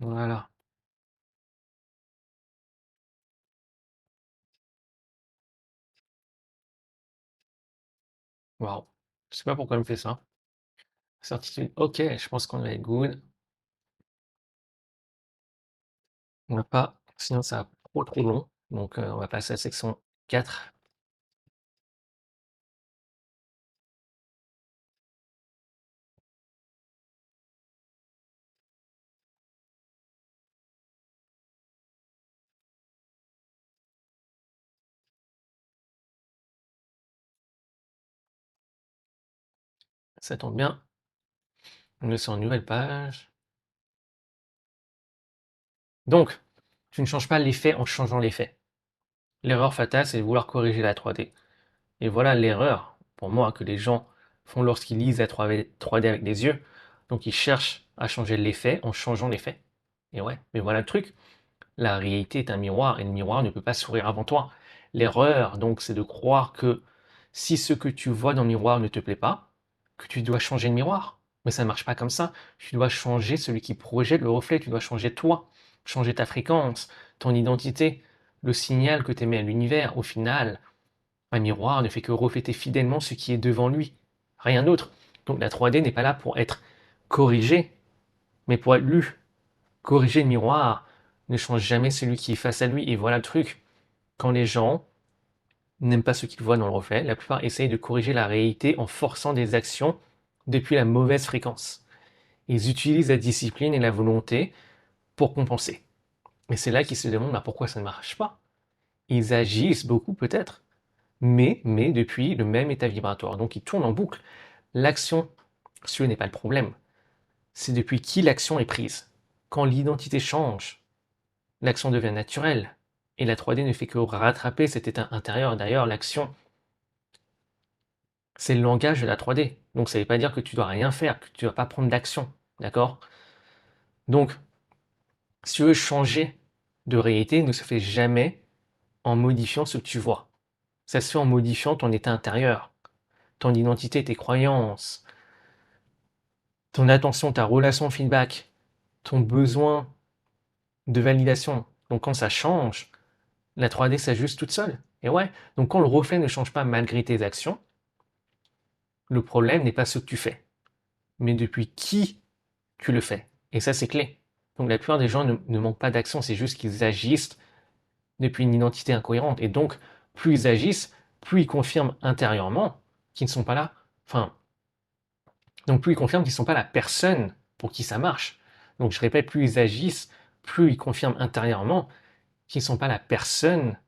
Voilà. Waouh. Je sais pas pourquoi elle me fait ça. Certitude. Ok, je pense qu'on va être good. On va pas, sinon ça va trop long. Donc on va passer à la section 4. Ça tombe bien. On est sur une nouvelle page. Donc, tu ne changes pas l'effet en changeant l'effet. L'erreur fatale, c'est de vouloir corriger la 3D. Et voilà l'erreur, pour moi, que les gens font lorsqu'ils lisent la 3D avec les yeux. Donc ils cherchent à changer l'effet en changeant l'effet. Et ouais, mais voilà le truc. La réalité est un miroir et le miroir ne peut pas sourire avant toi. L'erreur, donc, c'est de croire que si ce que tu vois dans le miroir ne te plaît pas, que tu dois changer le miroir. Mais ça ne marche pas comme ça. Tu dois changer celui qui projette le reflet. Tu dois changer toi, changer ta fréquence, ton identité. le signal que tu émets à l'univers. Au final, un miroir ne fait que refléter fidèlement ce qui est devant lui, rien d'autre. Donc la 3D n'est pas là pour être corrigée, mais pour être lue. Corriger le miroir ne change jamais celui qui est face à lui. Et voilà le truc. Quand les gens n'aiment pas ce qu'ils voient dans le reflet, la plupart essayent de corriger la réalité en forçant des actions depuis la mauvaise fréquence. Ils utilisent la discipline et la volonté pour compenser. Et c'est là qu'ils se demandent pourquoi ça ne marche pas. Ils agissent beaucoup peut-être, mais depuis le même état vibratoire. Donc ils tournent en boucle. L'action, ce n'est pas le problème. C'est depuis qui l'action est prise. Quand l'identité change, l'action devient naturelle. Et la 3D ne fait que rattraper cet état intérieur. D'ailleurs, l'action, c'est le langage de la 3D. Donc ça ne veut pas dire que tu dois rien faire, que tu ne dois pas prendre d'action. D'accord? Donc, si tu veux changer de réalité, ne se fait jamais en modifiant ce que tu vois. Ça se fait en modifiant ton état intérieur, ton identité, tes croyances, ton attention, ta relation feedback, ton besoin de validation. Donc quand ça change, la 3D s'ajuste toute seule. Et ouais, donc quand le reflet ne change pas malgré tes actions, le problème n'est pas ce que tu fais, mais depuis qui tu le fais. Et ça, c'est clé. Donc la plupart des gens ne manquent pas d'action, c'est juste qu'ils agissent depuis une identité incohérente. Et donc, plus ils agissent, plus ils confirment intérieurement qu'ils ne sont pas là. Enfin, donc plus ils confirment qu'ils ne sont pas la personne pour qui ça marche. Donc je répète, plus ils agissent, plus ils confirment intérieurement qu'ils ne sont pas la personne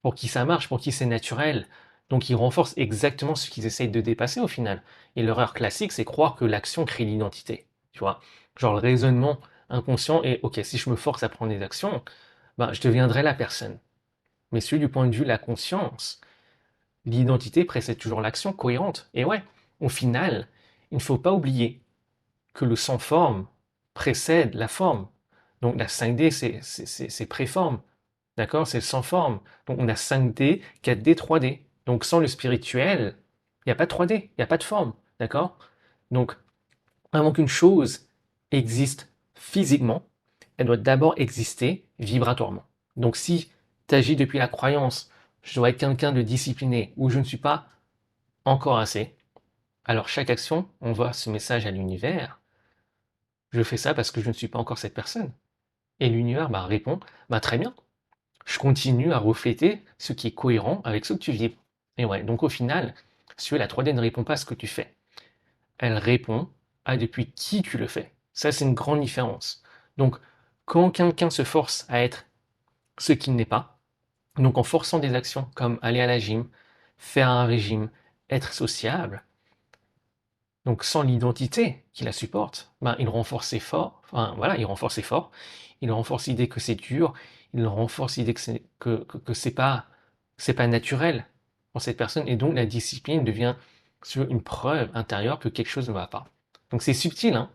pour qui ça marche, pour qui c'est naturel. Donc ils renforcent exactement ce qu'ils essayent de dépasser au final. Et l'erreur classique, c'est croire que l'action crée l'identité. Tu vois, genre le raisonnement inconscient est, ok, si je me force à prendre des actions, ben, je deviendrai la personne. Mais celui du point de vue de la conscience, l'identité précède toujours l'action cohérente. Et ouais, au final, il ne faut pas oublier que le sans forme précède la forme. Donc la 5D, c'est préforme. D'accord? C'est le sans forme. Donc on a 5D, 4D, 3D. Donc sans le spirituel, il n'y a pas de 3D, il n'y a pas de forme. D'accord? Donc avant qu'une chose existe physiquement, elle doit d'abord exister vibratoirement. Donc si tu agis depuis la croyance, je dois être quelqu'un de discipliné ou je ne suis pas encore assez, alors chaque action envoie ce message à l'univers. Je fais ça parce que je ne suis pas encore cette personne. Et l'univers répond, très bien, je continue à refléter ce qui est cohérent avec ce que tu vis. Et ouais, donc au final, si la 3D ne répond pas à ce que tu fais, elle répond à depuis qui tu le fais. Ça, c'est une grande différence. Donc, quand quelqu'un se force à être ce qu'il n'est pas, donc en forçant des actions comme aller à la gym, faire un régime, être sociable, donc sans l'identité qui la supporte, il renforce ses forts, enfin voilà, il renforce ses forts, il renforce l'idée que c'est dur, il renforce l'idée que c'est pas naturel pour cette personne, et donc la discipline devient sur une preuve intérieure que quelque chose ne va pas. Donc c'est subtil, hein,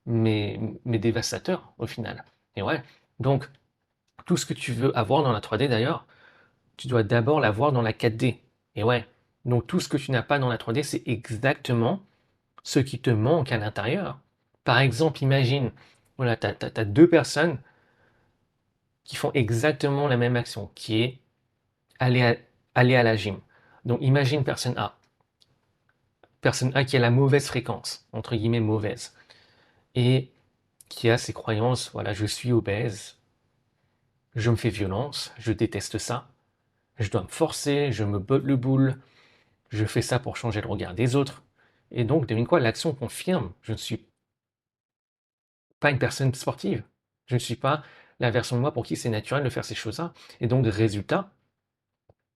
mais dévastateur au final. Et ouais, donc tout ce que tu veux avoir dans la 3D d'ailleurs, tu dois d'abord l'avoir dans la 4D. Et ouais, donc tout ce que tu n'as pas dans la 3D, c'est exactement ce qui te manque à l'intérieur. Par exemple, imagine, voilà, tu as deux personnes qui font exactement la même action, qui est aller à, aller à la gym. Donc imagine personne A qui a la mauvaise fréquence, entre guillemets mauvaise, et qui a ses croyances, voilà, je suis obèse, je me fais violence, je déteste ça, je dois me forcer, je me botte le boule, je fais ça pour changer le regard des autres. Et donc, devine quoi, l'action confirme, je ne suis pas une personne sportive. Je ne suis pas la version de moi pour qui c'est naturel de faire ces choses-là. Et donc, résultat,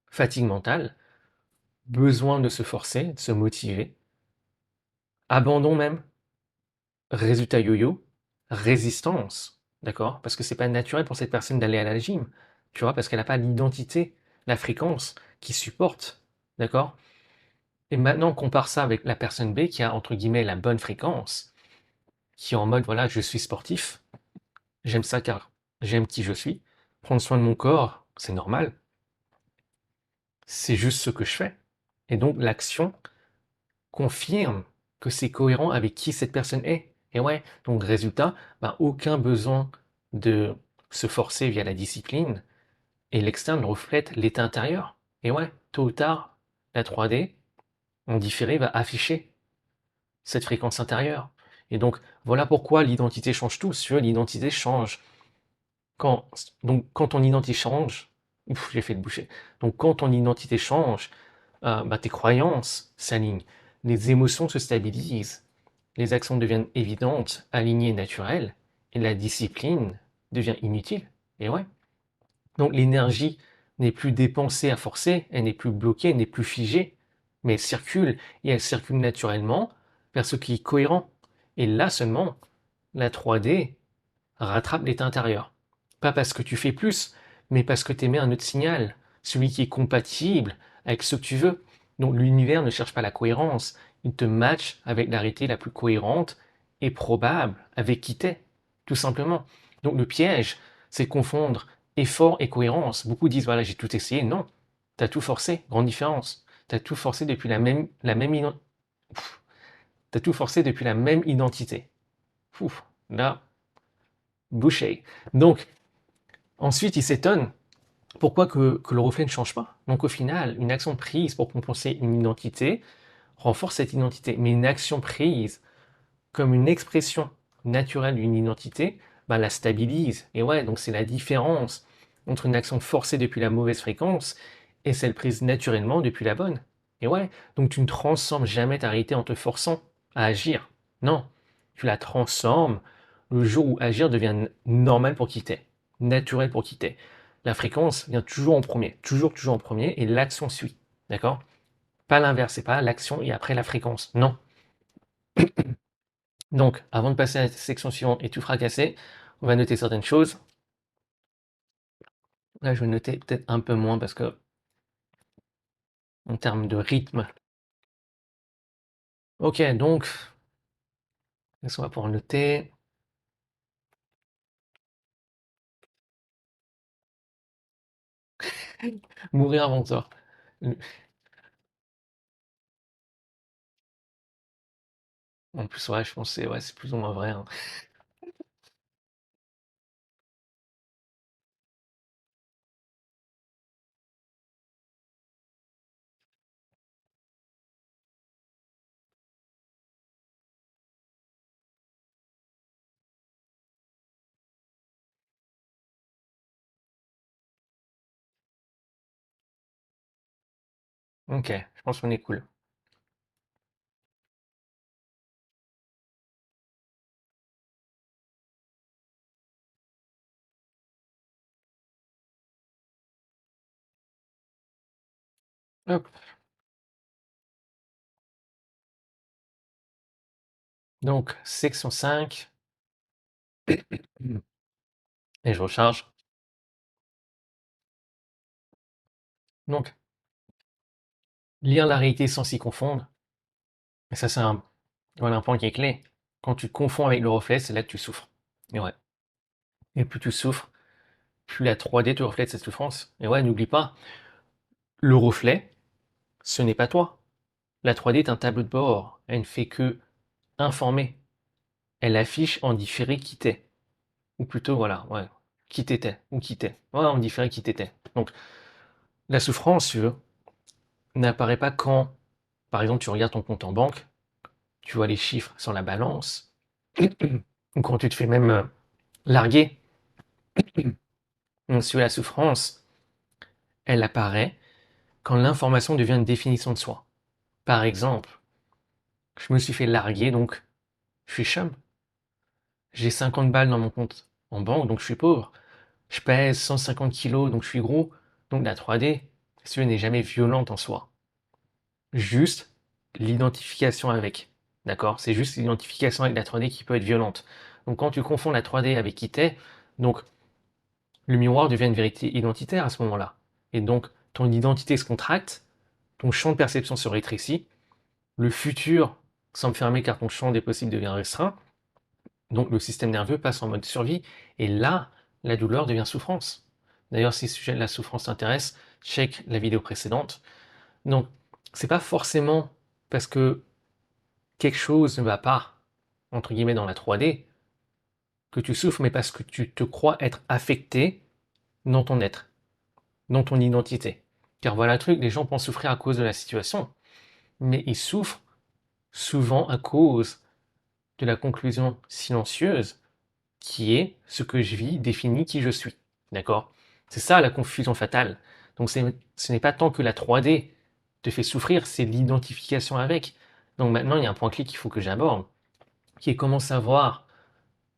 fatigue mentale, besoin de se forcer, de se motiver, abandon même, résultat yo-yo, résistance, d'accord? Parce que c'est pas naturel pour cette personne d'aller à la gym, tu vois, parce qu'elle n'a pas l'identité, la fréquence qui supporte, d'accord? Et maintenant, on compare ça avec la personne B qui a, entre guillemets, la bonne fréquence, qui est en mode, voilà, je suis sportif, j'aime ça car j'aime qui je suis, prendre soin de mon corps, c'est normal, c'est juste ce que je fais. Et donc, l'action confirme que c'est cohérent avec qui cette personne est. Et ouais, donc résultat, aucun besoin de se forcer via la discipline, et l'externe reflète l'état intérieur. Et ouais, tôt ou tard, la 3D, en différé, va afficher cette fréquence intérieure. Et donc, voilà pourquoi l'identité change tout. Si tu veux, l'identité change. Quand, quand ton identité change, ouf, j'ai fait le boucher. Donc, quand ton identité change, bah, tes croyances s'alignent, les émotions se stabilisent, les actions deviennent évidentes, alignées, naturelles, et la discipline devient inutile. Et ouais. Donc l'énergie n'est plus dépensée à forcer, elle n'est plus bloquée, elle n'est plus figée, mais elle circule, et elle circule naturellement vers ce qui est cohérent. Et là seulement, la 3D rattrape l'état intérieur. Pas parce que tu fais plus, mais parce que tu émets un autre signal, celui qui est compatible avec ce que tu veux. Donc l'univers ne cherche pas la cohérence, il te match avec la réalité la plus cohérente et probable avec qui t'es, tout simplement. Donc le piège, c'est confondre effort et cohérence. Beaucoup disent, voilà, j'ai tout essayé. Non, tu as tout forcé, grande différence. Tu as tout forcé depuis T'as tout forcé depuis la même identité. Ouf, là, bouché. Donc, ensuite, il s'étonne pourquoi que le reflet ne change pas. Donc au final, une action prise pour compenser une identité renforce cette identité. Mais une action prise comme une expression naturelle d'une identité, bah, la stabilise. Et ouais, donc c'est la différence entre une action forcée depuis la mauvaise fréquence et celle prise naturellement depuis la bonne. Et ouais, donc tu ne transformes jamais ta réalité en te forçant à agir. Non, tu la transformes le jour où agir devient normal pour qui t'es, naturel pour qui t'es. La fréquence vient toujours en premier, toujours en premier, et l'action suit. D'accord? Pas l'inverse, c'est pas l'action et après la fréquence. Non. Donc, avant de passer à la section suivante et tout fracasser, on va noter certaines choses. Là, je vais noter peut-être un peu moins parce que, en termes de rythme. Ok, donc, qu'est-ce qu'on va pouvoir noter? Mourir avant toi. En plus, ouais, je pense que c'est plus ou moins vrai, hein. Ok, je pense qu'on est cool. Hop. Donc, section 5. Et je recharge. Donc, lire la réalité sans s'y confondre. Et ça, c'est voilà, un point qui est clé. Quand tu te confonds avec le reflet, c'est là que tu souffres. Et ouais. Et plus tu souffres, plus la 3D te reflète cette souffrance. Et ouais, n'oublie pas, le reflet, ce n'est pas toi. La 3D est un tableau de bord. Elle ne fait que informer. Elle affiche en différé qui t'es. Ou plutôt, voilà, ouais, qui t'étais. Ou qui t'es. Ouais, en différé qui t'étais. Donc, la souffrance, si tu veux, n'apparaît pas quand, par exemple, tu regardes ton compte en banque, tu vois les chiffres sur la balance, ou quand tu te fais même larguer. Donc, si tu veux, la souffrance, elle apparaît quand l'information devient une définition de soi. Par exemple, je me suis fait larguer, donc je suis chum. J'ai 50 balles dans mon compte en banque, donc je suis pauvre. Je pèse 150 kilos, donc je suis gros. Donc la 3D, si tu veux, n'est jamais violente en soi. Juste l'identification avec. D'accord? C'est juste l'identification avec la 3D qui peut être violente. Donc quand tu confonds la 3D avec qui t'es, donc le miroir devient une vérité identitaire à ce moment-là. Et donc ton identité se contracte, ton champ de perception se rétrécit, le futur semble fermé car ton champ des possibles devient restreint, donc le système nerveux passe en mode survie, et là, la douleur devient souffrance. D'ailleurs, si le sujet de la souffrance t'intéresse, check la vidéo précédente. Donc, c'est pas forcément parce que quelque chose ne va pas, entre guillemets, dans la 3D, que tu souffres, mais parce que tu te crois être affecté dans ton être. dans ton identité. Car voilà le truc, les gens pensent souffrir à cause de la situation, mais ils souffrent souvent à cause de la conclusion silencieuse qui est ce que je vis définit qui je suis. D'accord? C'est ça la confusion fatale. Donc ce n'est pas tant que la 3D te fait souffrir, c'est l'identification avec. Donc maintenant, il y a un point clé qu'il faut que j'aborde, qui est comment savoir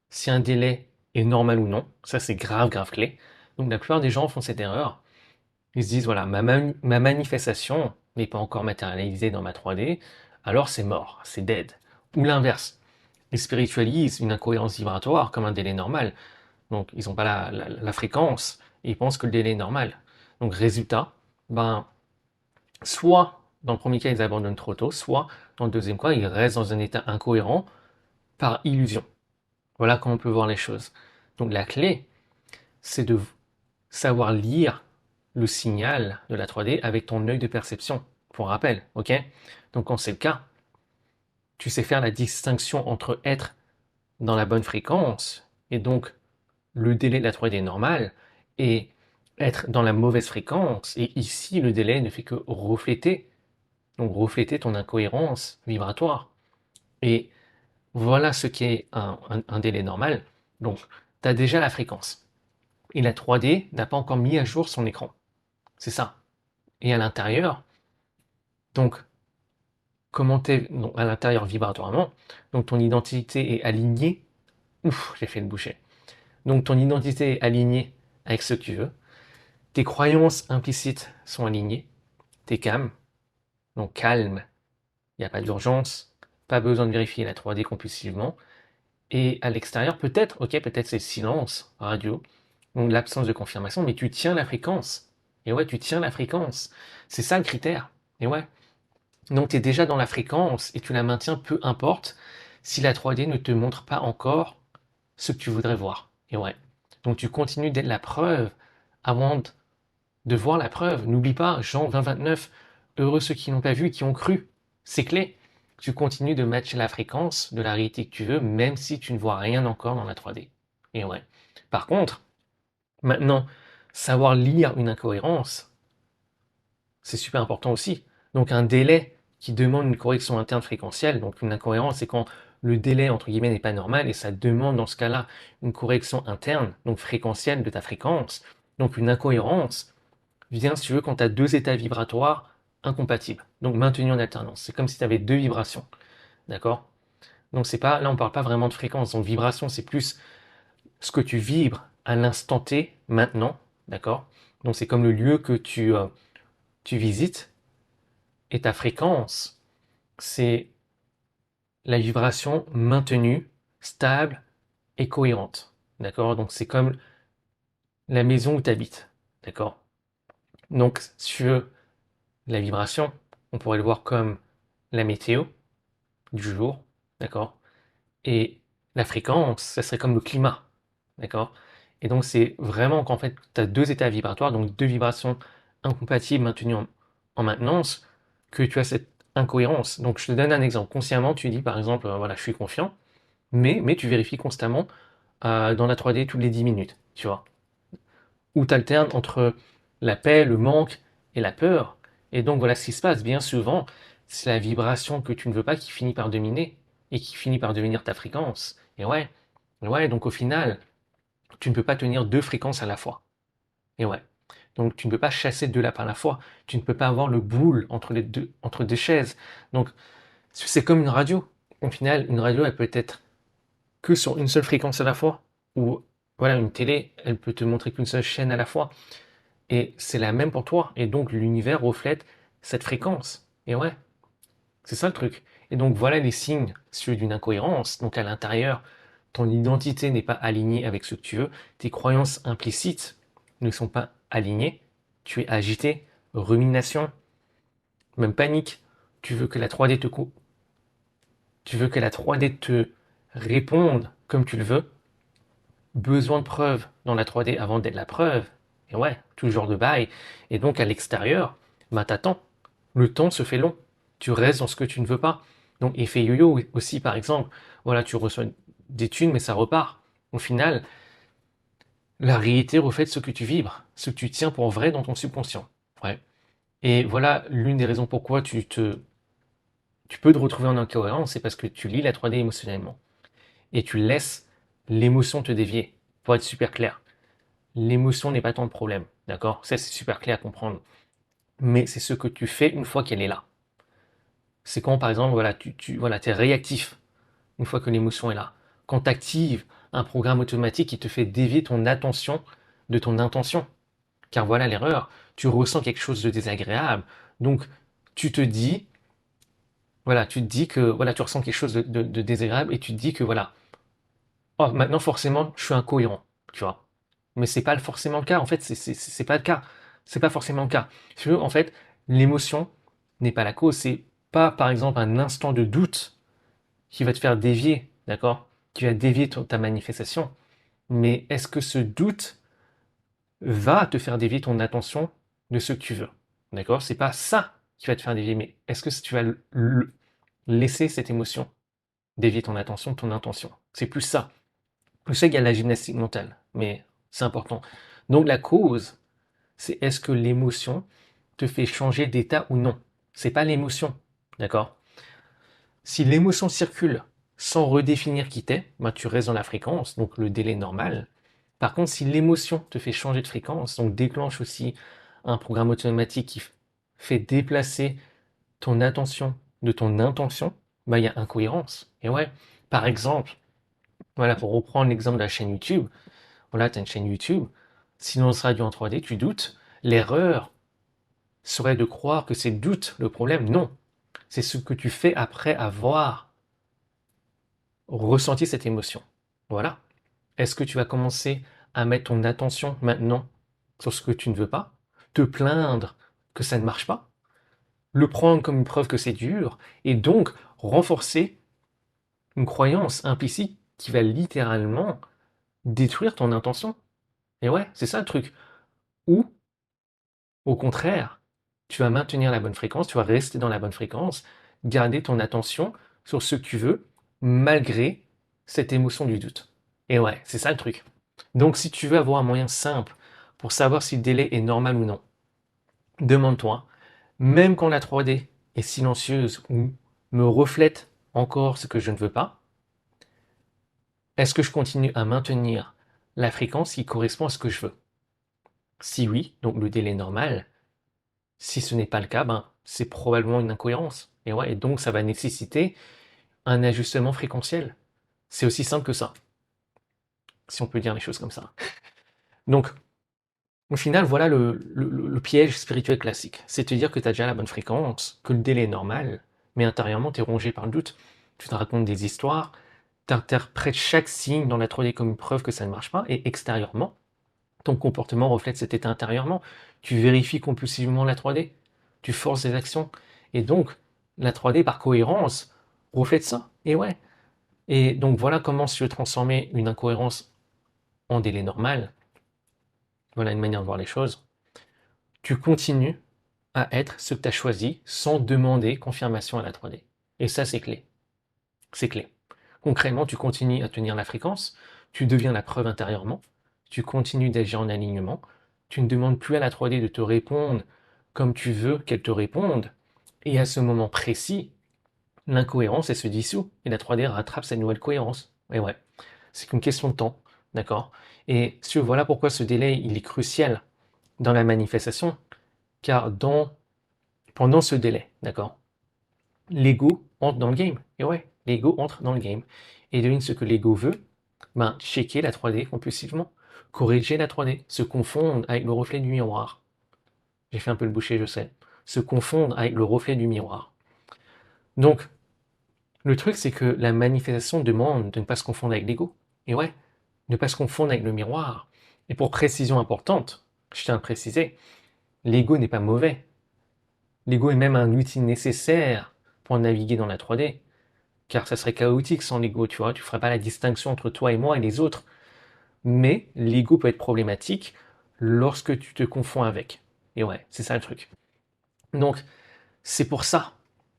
si un délai est normal ou non. Ça, c'est grave, grave clé. Donc la plupart des gens font cette erreur. Ils se disent, voilà, ma manifestation n'est pas encore matérialisée dans ma 3D, alors c'est mort, c'est dead. Ou l'inverse. Ils spiritualisent une incohérence vibratoire comme un délai normal. Donc, ils n'ont pas la fréquence et ils pensent que le délai est normal. Donc, résultat, ben, soit dans le premier cas, ils abandonnent trop tôt, soit dans le deuxième cas, ils restent dans un état incohérent par illusion. Voilà comment on peut voir les choses. Donc, la clé, c'est de savoir lire le signal de la 3D avec ton œil de perception. Pour rappel, ok? Donc, quand c'est le cas, tu sais faire la distinction entre être dans la bonne fréquence et donc le délai de la 3D normal et être dans la mauvaise fréquence. Et ici, le délai ne fait que refléter, donc refléter ton incohérence vibratoire. Et voilà ce qu'est un délai normal. Donc, tu as déjà la fréquence. Et la 3D n'a pas encore mis à jour son écran. C'est ça. Et à l'intérieur, donc, comment t'es à l'intérieur vibratoirement, donc ton identité est alignée. Ouf, j'ai fait le boucher. Donc, ton identité est alignée avec ce que tu veux. Tes croyances implicites sont alignées, t'es calme, donc calme, il n'y a pas d'urgence, pas besoin de vérifier la 3D compulsivement. Et à l'extérieur, peut-être, ok, peut-être c'est silence, radio, donc l'absence de confirmation, mais tu tiens la fréquence. Et ouais, tu tiens la fréquence. C'est ça le critère. Et ouais. Donc tu es déjà dans la fréquence et tu la maintiens peu importe si la 3D ne te montre pas encore ce que tu voudrais voir. Et ouais. Donc tu continues d'être la preuve avant de voir la preuve. N'oublie pas, Jean 20-29, heureux ceux qui n'ont pas vu et qui ont cru. C'est clé. Tu continues de matcher la fréquence de la réalité que tu veux, même si tu ne vois rien encore dans la 3D. Et ouais. Par contre, maintenant, savoir lire une incohérence, c'est super important aussi. Donc un délai qui demande une correction interne fréquentielle, donc une incohérence, c'est quand le délai, entre guillemets, n'est pas normal et ça demande dans ce cas-là une correction interne, donc fréquentielle de ta fréquence. Donc une incohérence, vient, si tu veux, quand tu as deux états vibratoires incompatibles, donc maintenus en alternance. C'est comme si tu avais deux vibrations, d'accord? Donc c'est pas, là on parle pas vraiment de fréquence, donc vibration c'est plus ce que tu vibres à l'instant T, maintenant, d'accord? Donc c'est comme le lieu que tu visites, et ta fréquence, c'est la vibration maintenue, stable et cohérente, d'accord? Donc c'est comme la maison où tu habites, d'accord? Donc si tu veux, la vibration, on pourrait le voir comme la météo du jour, d'accord? Et la fréquence, ça serait comme le climat, d'accord? Et donc c'est vraiment qu'en fait, tu as deux états vibratoires, donc deux vibrations incompatibles maintenues en maintenance, que tu as cette incohérence. Donc je te donne un exemple. Consciemment, tu dis par exemple, voilà, je suis confiant, mais tu vérifies constamment dans la 3D toutes les 10 minutes, tu vois? Où tu alternes entre la paix, le manque et la peur. Et donc voilà ce qui se passe. Bien souvent, c'est la vibration que tu ne veux pas qui finit par dominer et qui finit par devenir ta fréquence. Et ouais, donc au final, tu ne peux pas tenir deux fréquences à la fois. Et ouais. Donc tu ne peux pas chasser deux lapins à la fois. Tu ne peux pas avoir le boule entre deux chaises. Donc c'est comme une radio. Au final, une radio, elle peut être que sur une seule fréquence à la fois. Ou voilà, une télé, elle peut te montrer qu'une seule chaîne à la fois. Et c'est la même pour toi. Et donc l'univers reflète cette fréquence. Et ouais, c'est ça le truc. Et donc voilà les signes, ceux d'une incohérence. Donc à l'intérieur, ton identité n'est pas alignée avec ce que tu veux. Tes croyances implicites ne sont pas alignées. Tu es agité, rumination, même panique. Tu veux que la 3D tu veux que la 3D te réponde comme tu le veux. Besoin de preuves dans la 3D avant d'être la preuve. Et ouais, tout genre de bail. Et donc à l'extérieur, bah t'attends. Le temps se fait long. Tu restes dans ce que tu ne veux pas. Donc effet yo-yo aussi par exemple. Voilà, tu reçois des thunes mais ça repart. Au final, La réalité reflète ce que tu vibres, ce que tu tiens pour vrai dans ton subconscient. Ouais. Et voilà l'une des raisons pourquoi tu peux te retrouver en incohérence, c'est parce que tu lis la 3D émotionnellement. Et tu laisses l'émotion te dévier. Pour être super clair, l'émotion n'est pas tant le problème, d'accord? Ça, c'est super clair à comprendre. Mais c'est ce que tu fais une fois qu'elle est là. C'est quand, par exemple, voilà, voilà, es réactif une fois que l'émotion est là. Quand tu actives un programme automatique qui te fait dévier ton attention de ton intention. Car voilà l'erreur, tu ressens quelque chose de désagréable. Donc, tu te dis, voilà, tu te dis que, voilà, tu ressens quelque chose de désagréable et tu te dis que, voilà, oh, maintenant, forcément, je suis incohérent, tu vois. Mais c'est pas forcément le cas, en fait, c'est pas le cas. C'est pas forcément le cas. Tu veux, en fait, l'émotion n'est pas la cause. C'est pas, par exemple, un instant de doute qui va te faire dévier, d'accord? Qui va dévier ta manifestation. Mais est-ce que ce doute va te faire dévier ton attention de ce que tu veux? D'accord? C'est pas ça qui va te faire dévier, mais est-ce que tu vas laisser cette émotion dévier ton attention, ton intention? C'est plus ça. Je sais qu'il y a la gymnastique mentale, mais c'est important. Donc la cause, c'est est-ce que l'émotion te fait changer d'état ou non? C'est pas l'émotion, d'accord? Si l'émotion circule sans redéfinir qui t'es, ben tu restes dans la fréquence, donc le délai normal. Par contre, si l'émotion te fait changer de fréquence, donc déclenche aussi un programme automatique qui fait déplacer ton attention de ton intention, ben il y a incohérence. Et ouais, par exemple, voilà, pour reprendre l'exemple de la chaîne YouTube, voilà, tu as une chaîne YouTube, si l'on se traduit en 3D, tu doutes, l'erreur serait de croire que c'est le doute le problème. Non, c'est ce que tu fais après avoir ressenti cette émotion. Voilà. Est-ce que tu vas commencer à mettre ton attention maintenant sur ce que tu ne veux pas, te plaindre que ça ne marche pas, le prendre comme une preuve que c'est dur, et donc renforcer une croyance implicite qui va littéralement détruire ton intention? Et ouais, c'est ça le truc. Ou au contraire, tu vas maintenir la bonne fréquence, tu vas rester dans la bonne fréquence, garder ton attention sur ce que tu veux, malgré cette émotion du doute. Et ouais, c'est ça le truc. Donc si tu veux avoir un moyen simple pour savoir si le délai est normal ou non, demande-toi, même quand la 3D est silencieuse ou me reflète encore ce que je ne veux pas, est-ce que je continue à maintenir la fréquence qui correspond à ce que je veux? Si oui, donc le délai normal. Si ce n'est pas le cas, ben, c'est probablement une incohérence. Et ouais, et donc ça va nécessiter un ajustement fréquentiel. C'est aussi simple que ça, si on peut dire les choses comme ça. Donc, au final, voilà le piège spirituel classique. C'est te dire que tu as déjà la bonne fréquence, que le délai est normal, mais intérieurement, tu es rongé par le doute. Tu te racontes des histoires, tu interprètes chaque signe dans la 3D comme une preuve que ça ne marche pas, et extérieurement, ton comportement reflète cet état intérieurement. Tu vérifies compulsivement la 3D, tu forces des actions, et donc la 3D, par cohérence, reflète ça. Et ouais. Et donc voilà comment si tu veux transformer une incohérence en délai normal. Voilà une manière de voir les choses. Tu continues à être ce que tu as choisi sans demander confirmation à la 3D. Et ça, c'est clé. C'est clé. Concrètement, tu continues à tenir la fréquence, tu deviens la preuve intérieurement, tu continues d'agir en alignement, tu ne demandes plus à la 3D de te répondre comme tu veux qu'elle te réponde, et à ce moment précis, l'incohérence, elle se dissout, et la 3D rattrape sa nouvelle cohérence. Et ouais, c'est qu'une question de temps, d'accord? Et voilà pourquoi ce délai, il est crucial dans la manifestation, car pendant ce délai, d'accord, l'ego entre dans le game. Et ouais, l'ego entre dans le game. Et devine ce que l'ego veut, ben, checker la 3D compulsivement, corriger la 3D, se confondre avec le reflet du miroir. J'ai fait un peu le boucher, je sais. Se confondre avec le reflet du miroir. Donc, le truc, c'est que la manifestation demande de ne pas se confondre avec l'ego. Et ouais, ne pas se confondre avec le miroir. Et pour précision importante, je tiens à préciser, l'ego n'est pas mauvais. L'ego est même un outil nécessaire pour naviguer dans la 3D. Car ça serait chaotique sans l'ego, tu vois, tu ferais pas la distinction entre toi et moi et les autres. Mais l'ego peut être problématique lorsque tu te confonds avec. Et ouais, c'est ça le truc. Donc, c'est pour ça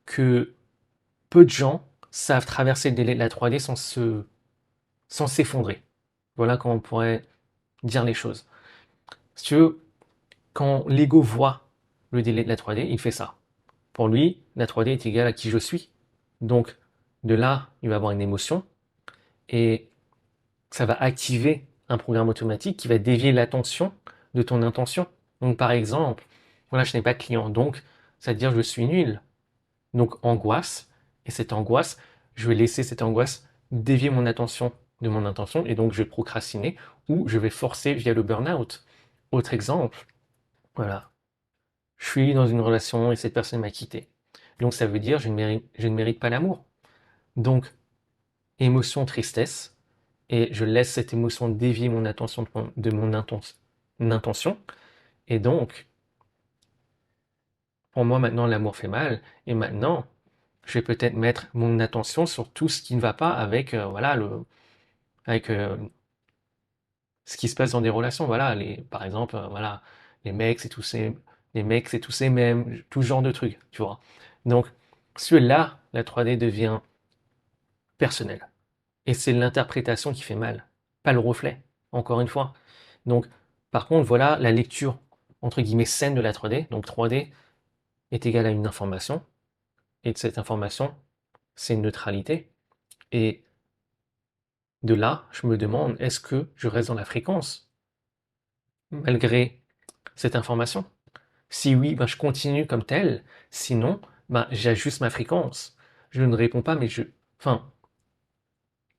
que peu de gens savent traverser le délai de la 3D sans s'effondrer. Voilà comment on pourrait dire les choses. Si tu veux, quand l'ego voit le délai de la 3D, il fait ça. Pour lui, la 3D est égale à qui je suis. Donc, de là, il va avoir une émotion et ça va activer un programme automatique qui va dévier l'attention de ton intention. Donc, par exemple, voilà, je n'ai pas de client, donc ça veut dire je suis nul. Donc, angoisse, et cette angoisse, je vais laisser cette angoisse dévier mon attention de mon intention, et donc je vais procrastiner ou je vais forcer via le burn-out. Autre exemple, voilà, je suis dans une relation et cette personne m'a quitté. Donc ça veut dire je ne mérite pas l'amour. Donc, émotion, tristesse, et je laisse cette émotion dévier mon attention mon intention. Et donc, pour moi, maintenant, l'amour fait mal. Et maintenant, je vais peut-être mettre mon attention sur tout ce qui ne va pas avec, voilà, avec ce qui se passe dans des relations. Voilà, par exemple, voilà, les mecs, c'est tous ces, les mecs, c'est tous ces mêmes, tout ce genre de trucs, tu vois. Donc, celui-là, la 3D devient personnelle. Et c'est l'interprétation qui fait mal, pas le reflet, encore une fois. Donc, par contre, voilà la lecture, entre guillemets, saine de la 3D. Donc, 3D est égal à une information, et de cette information, c'est une neutralité. Et de là, je me demande, est-ce que je reste dans la fréquence, malgré cette information? Si oui, ben, je continue comme tel. Sinon, ben, j'ajuste ma fréquence. Je ne réponds pas, mais enfin,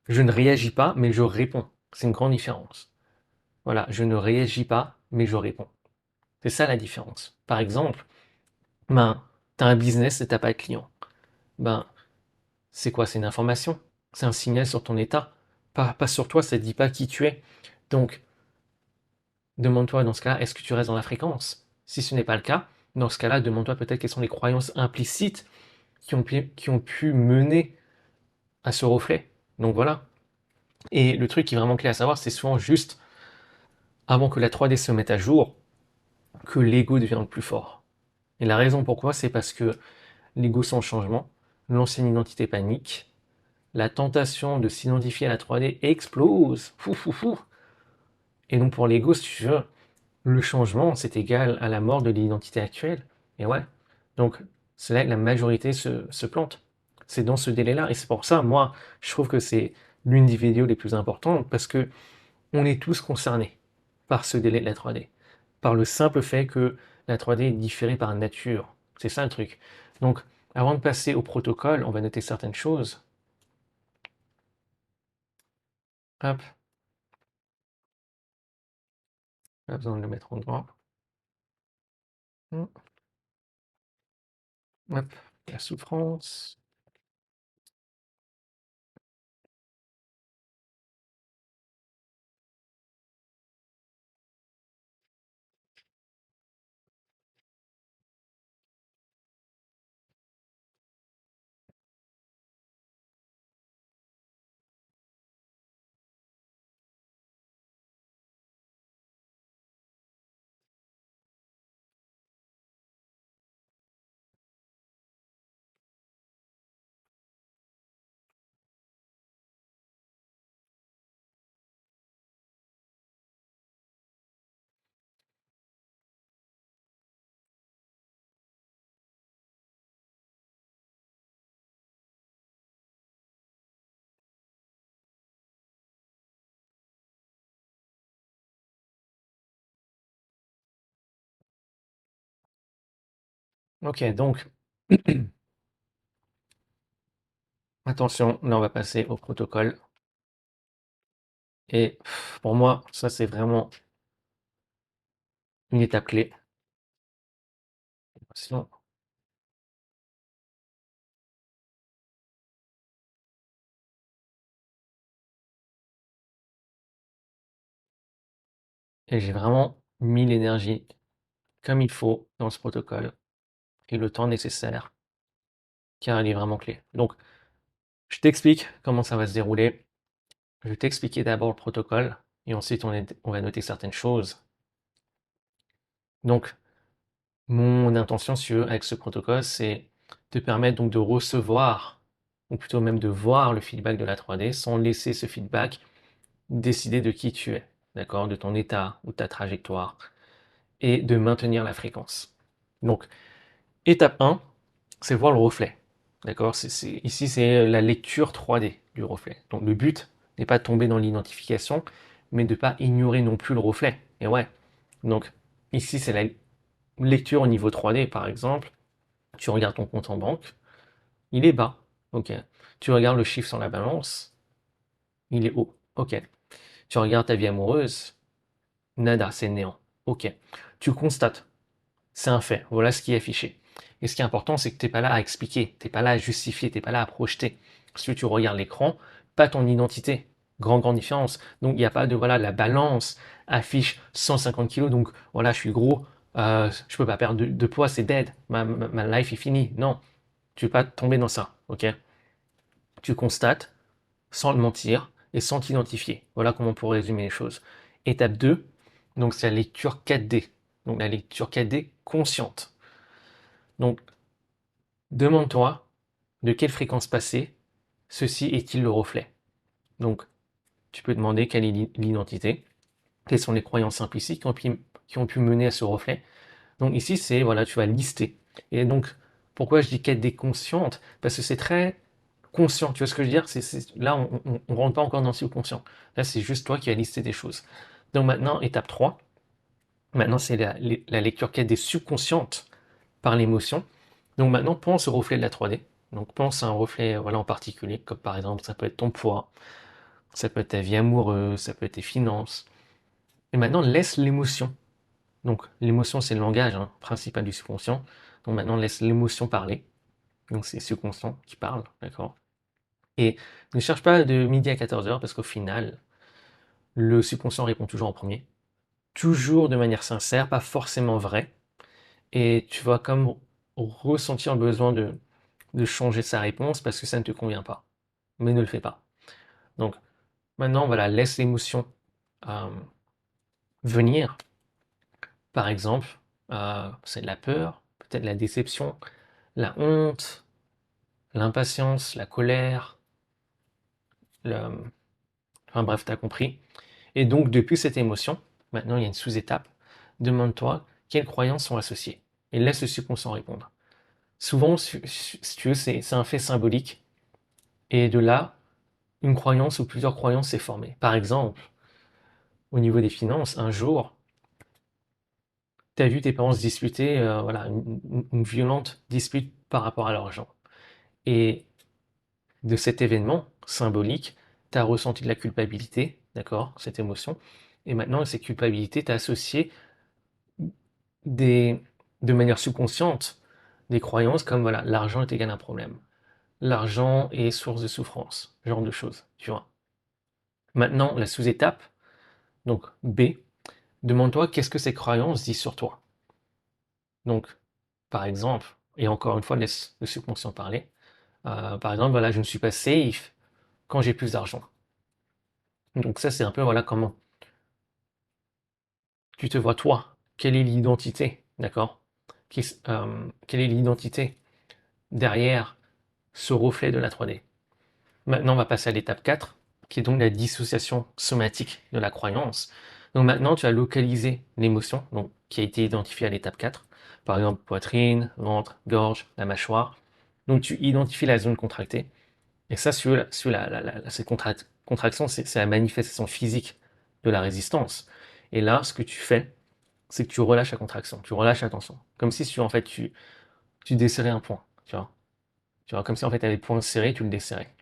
je ne réagis pas, mais je réponds. C'est une grande différence. Voilà, je ne réagis pas, mais je réponds. C'est ça la différence. Par exemple, ben, tu as un business et tu n'as pas de client. Ben, c'est quoi? C'est une information. C'est un signal sur ton état. Pas sur toi, ça ne dit pas qui tu es. Donc, demande-toi dans ce cas, est-ce que tu restes dans la fréquence? Si ce n'est pas le cas, dans ce cas-là, demande-toi peut-être quelles sont les croyances implicites qui ont pu mener à ce reflet. Donc voilà. Et le truc qui est vraiment clé à savoir, c'est souvent juste avant que la 3D se mette à jour, que l'ego devient le plus fort. Et la raison pourquoi, c'est parce que l'ego sans changement, l'ancienne identité panique, la tentation de s'identifier à la 3D explose. Fou, fou, fou. Et donc pour l'ego, si tu veux, le changement, c'est égal à la mort de l'identité actuelle. Et ouais. Donc c'est là que la majorité se plante. C'est dans ce délai-là. Et c'est pour ça, moi, je trouve que c'est l'une des vidéos les plus importantes parce que on est tous concernés par ce délai de la 3D. Par le simple fait que la 3D est différée par nature. C'est ça le truc. Donc, avant de passer au protocole, on va noter certaines choses. Hop, pas besoin de le mettre en droit. Hop, la souffrance. Ok, donc, attention, là on va passer au protocole. Et pour moi, ça c'est vraiment une étape clé. Sinon, et j'ai vraiment mis l'énergie comme il faut dans ce protocole et le temps nécessaire, car il est vraiment clé. Donc, je t'explique comment ça va se dérouler. Je vais t'expliquer d'abord le protocole et ensuite on va noter certaines choses. Donc, mon intention, si tu veux, avec ce protocole, c'est te permettre donc de recevoir, ou plutôt même de voir le feedback de la 3D sans laisser ce feedback décider de qui tu es. d'accord, de ton état ou de ta trajectoire, et de maintenir la fréquence. Donc, étape 1, c'est voir le reflet. D'accord? Ici, c'est la lecture 3D du reflet. Donc, le but n'est pas de tomber dans l'identification, mais de ne pas ignorer non plus le reflet. Et ouais. Donc, ici, c'est la lecture au niveau 3D, par exemple. Tu regardes ton compte en banque, il est bas. Ok. Tu regardes le chiffre sur la balance, il est haut. Ok. Tu regardes ta vie amoureuse, nada, c'est néant. Ok. Tu constates. C'est un fait. Voilà ce qui est affiché. Et ce qui est important, c'est que tu n'es pas là à expliquer, tu n'es pas là à justifier, tu n'es pas là à projeter. Si tu regardes l'écran, pas ton identité. Grande différence. Donc, il n'y a pas de, voilà, la balance affiche 150 kilos, donc voilà, je suis gros, je peux pas perdre de poids, c'est dead, ma life est finie. Non, tu ne veux pas tomber dans ça, ok? Tu constates, sans le mentir, et sans t'identifier. Voilà comment on pourrait résumer les choses. Étape 2, donc c'est la lecture 4D. Donc la lecture 4D consciente. Donc, demande-toi de quelle fréquence passée ceci est-il le reflet. Donc, tu peux demander quelle est l'identité, quelles sont les croyances implicites qui ont pu mener à ce reflet. Donc ici, c'est, voilà, tu vas lister. Et donc, pourquoi je dis quête déconsciente? Parce que c'est très conscient, tu vois ce que je veux dire? Là, on ne rentre pas encore dans le subconscient. Là, c'est juste toi qui as listé des choses. Donc maintenant, étape 3, maintenant c'est la lecture quête des subconscientes par l'émotion. Donc maintenant, pense au reflet de la 3D. Donc pense à un reflet voilà, en particulier, comme par exemple, ça peut être ton poids, ça peut être ta vie amoureuse, ça peut être tes finances. Et maintenant, laisse l'émotion. Donc l'émotion, c'est le langage hein, principal du subconscient. Donc maintenant, laisse l'émotion parler. Donc c'est le subconscient qui parle, d'accord? Et ne cherche pas de midi à 14h parce qu'au final, le subconscient répond toujours en premier. Toujours de manière sincère, pas forcément vrai. Et tu vas comme ressentir le besoin de changer sa réponse parce que ça ne te convient pas. Mais ne le fais pas. Donc maintenant, voilà, laisse l'émotion euh, venir. Par exemple, c'est de la peur, peut-être la déception, la honte, l'impatience, la colère, enfin bref, tu as compris. Et donc, depuis cette émotion, maintenant il y a une sous-étape, demande-toi quelles croyances sont associées et laisse le subconscient répondre. Souvent, si tu veux, c'est un fait symbolique et de là, une croyance ou plusieurs croyances s'est formée. Par exemple, au niveau des finances, un jour, tu as vu tes parents se disputer, voilà, une violente dispute par rapport à l'argent. Et de cet événement symbolique, tu as ressenti de la culpabilité, d'accord, cette émotion, et maintenant, cette culpabilité, tu as associé des, de manière subconsciente des croyances comme voilà, l'argent est égal à un problème, l'argent est source de souffrance, ce genre de choses, tu vois. Maintenant, la sous-étape, donc B, demande-toi qu'est-ce que ces croyances disent sur toi. Donc, par exemple, et encore une fois, laisse le subconscient parler. Par exemple, voilà, je ne suis pas safe quand j'ai plus d'argent. Donc ça, c'est un peu voilà comment tu te vois toi. Quelle est l'identité, d'accord? Quelle est l'identité derrière ce reflet de la 3D? Maintenant, on va passer à l'étape 4, qui est donc la dissociation somatique de la croyance. Donc maintenant, tu as localisé l'émotion, donc qui a été identifiée à l'étape 4. Par exemple, poitrine, ventre, gorge, la mâchoire. Donc tu identifies la zone contractée. Et ça, cette contraction, c'est la manifestation physique de la résistance. Et là, ce que tu fais, c'est que tu relâches la contraction, tu relâches la tension. Comme si en fait, tu desserrais un point, tu vois. Tu vois, comme si en fait, tu avais le point serré, tu le desserrais.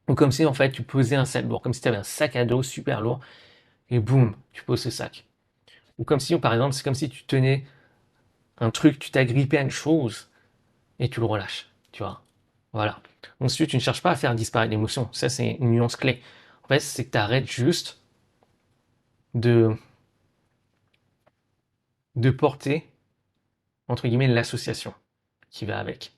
Ou comme si en fait, tu posais un sac lourd, comme si tu avais un sac à dos super lourd, et boum, tu poses ce sac. Ou comme si, par exemple, c'est comme si tu tenais un truc, tu t'agrippais à une chose, et tu le relâches, tu vois. Voilà. Ensuite, tu ne cherches pas à faire disparaître l'émotion. Ça, c'est une nuance clé. En fait, c'est que tu arrêtes juste de, de porter, entre guillemets, l'association qui va avec.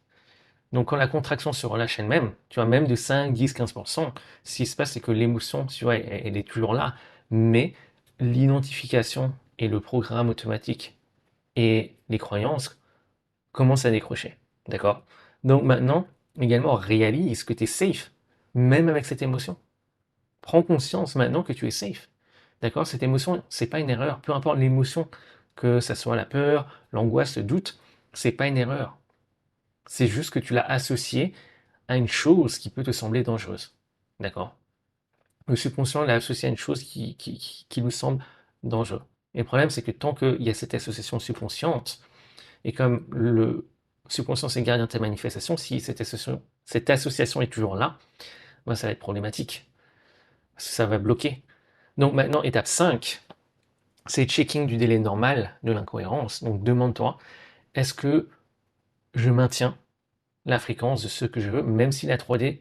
Donc, quand la contraction se relâche elle-même, tu vois, même de 5, 10, 15%, ce qui se passe, c'est que l'émotion, tu vois, elle est toujours là, mais l'identification et le programme automatique et les croyances commencent à décrocher. D'accord? Donc, maintenant, également, réalise que tu es safe, même avec cette émotion. Prends conscience maintenant que tu es safe. D'accord? Cette émotion, c'est pas une erreur. Peu importe l'émotion, que ça soit la peur, l'angoisse, le doute, c'est pas une erreur. C'est juste que tu l'as associé à une chose qui peut te sembler dangereuse. D'accord? Le subconscient l'a associé à une chose qui nous semble dangereuse. Et le problème, c'est que tant qu'il y a cette association subconsciente, et comme le subconscient c'est gardien de ta manifestation, si cette association est toujours là, ben ça va être problématique. Parce que ça va bloquer. Donc maintenant, étape 5, c'est checking du délai normal de l'incohérence. Donc demande-toi, est-ce que je maintiens la fréquence de ce que je veux, même si la 3D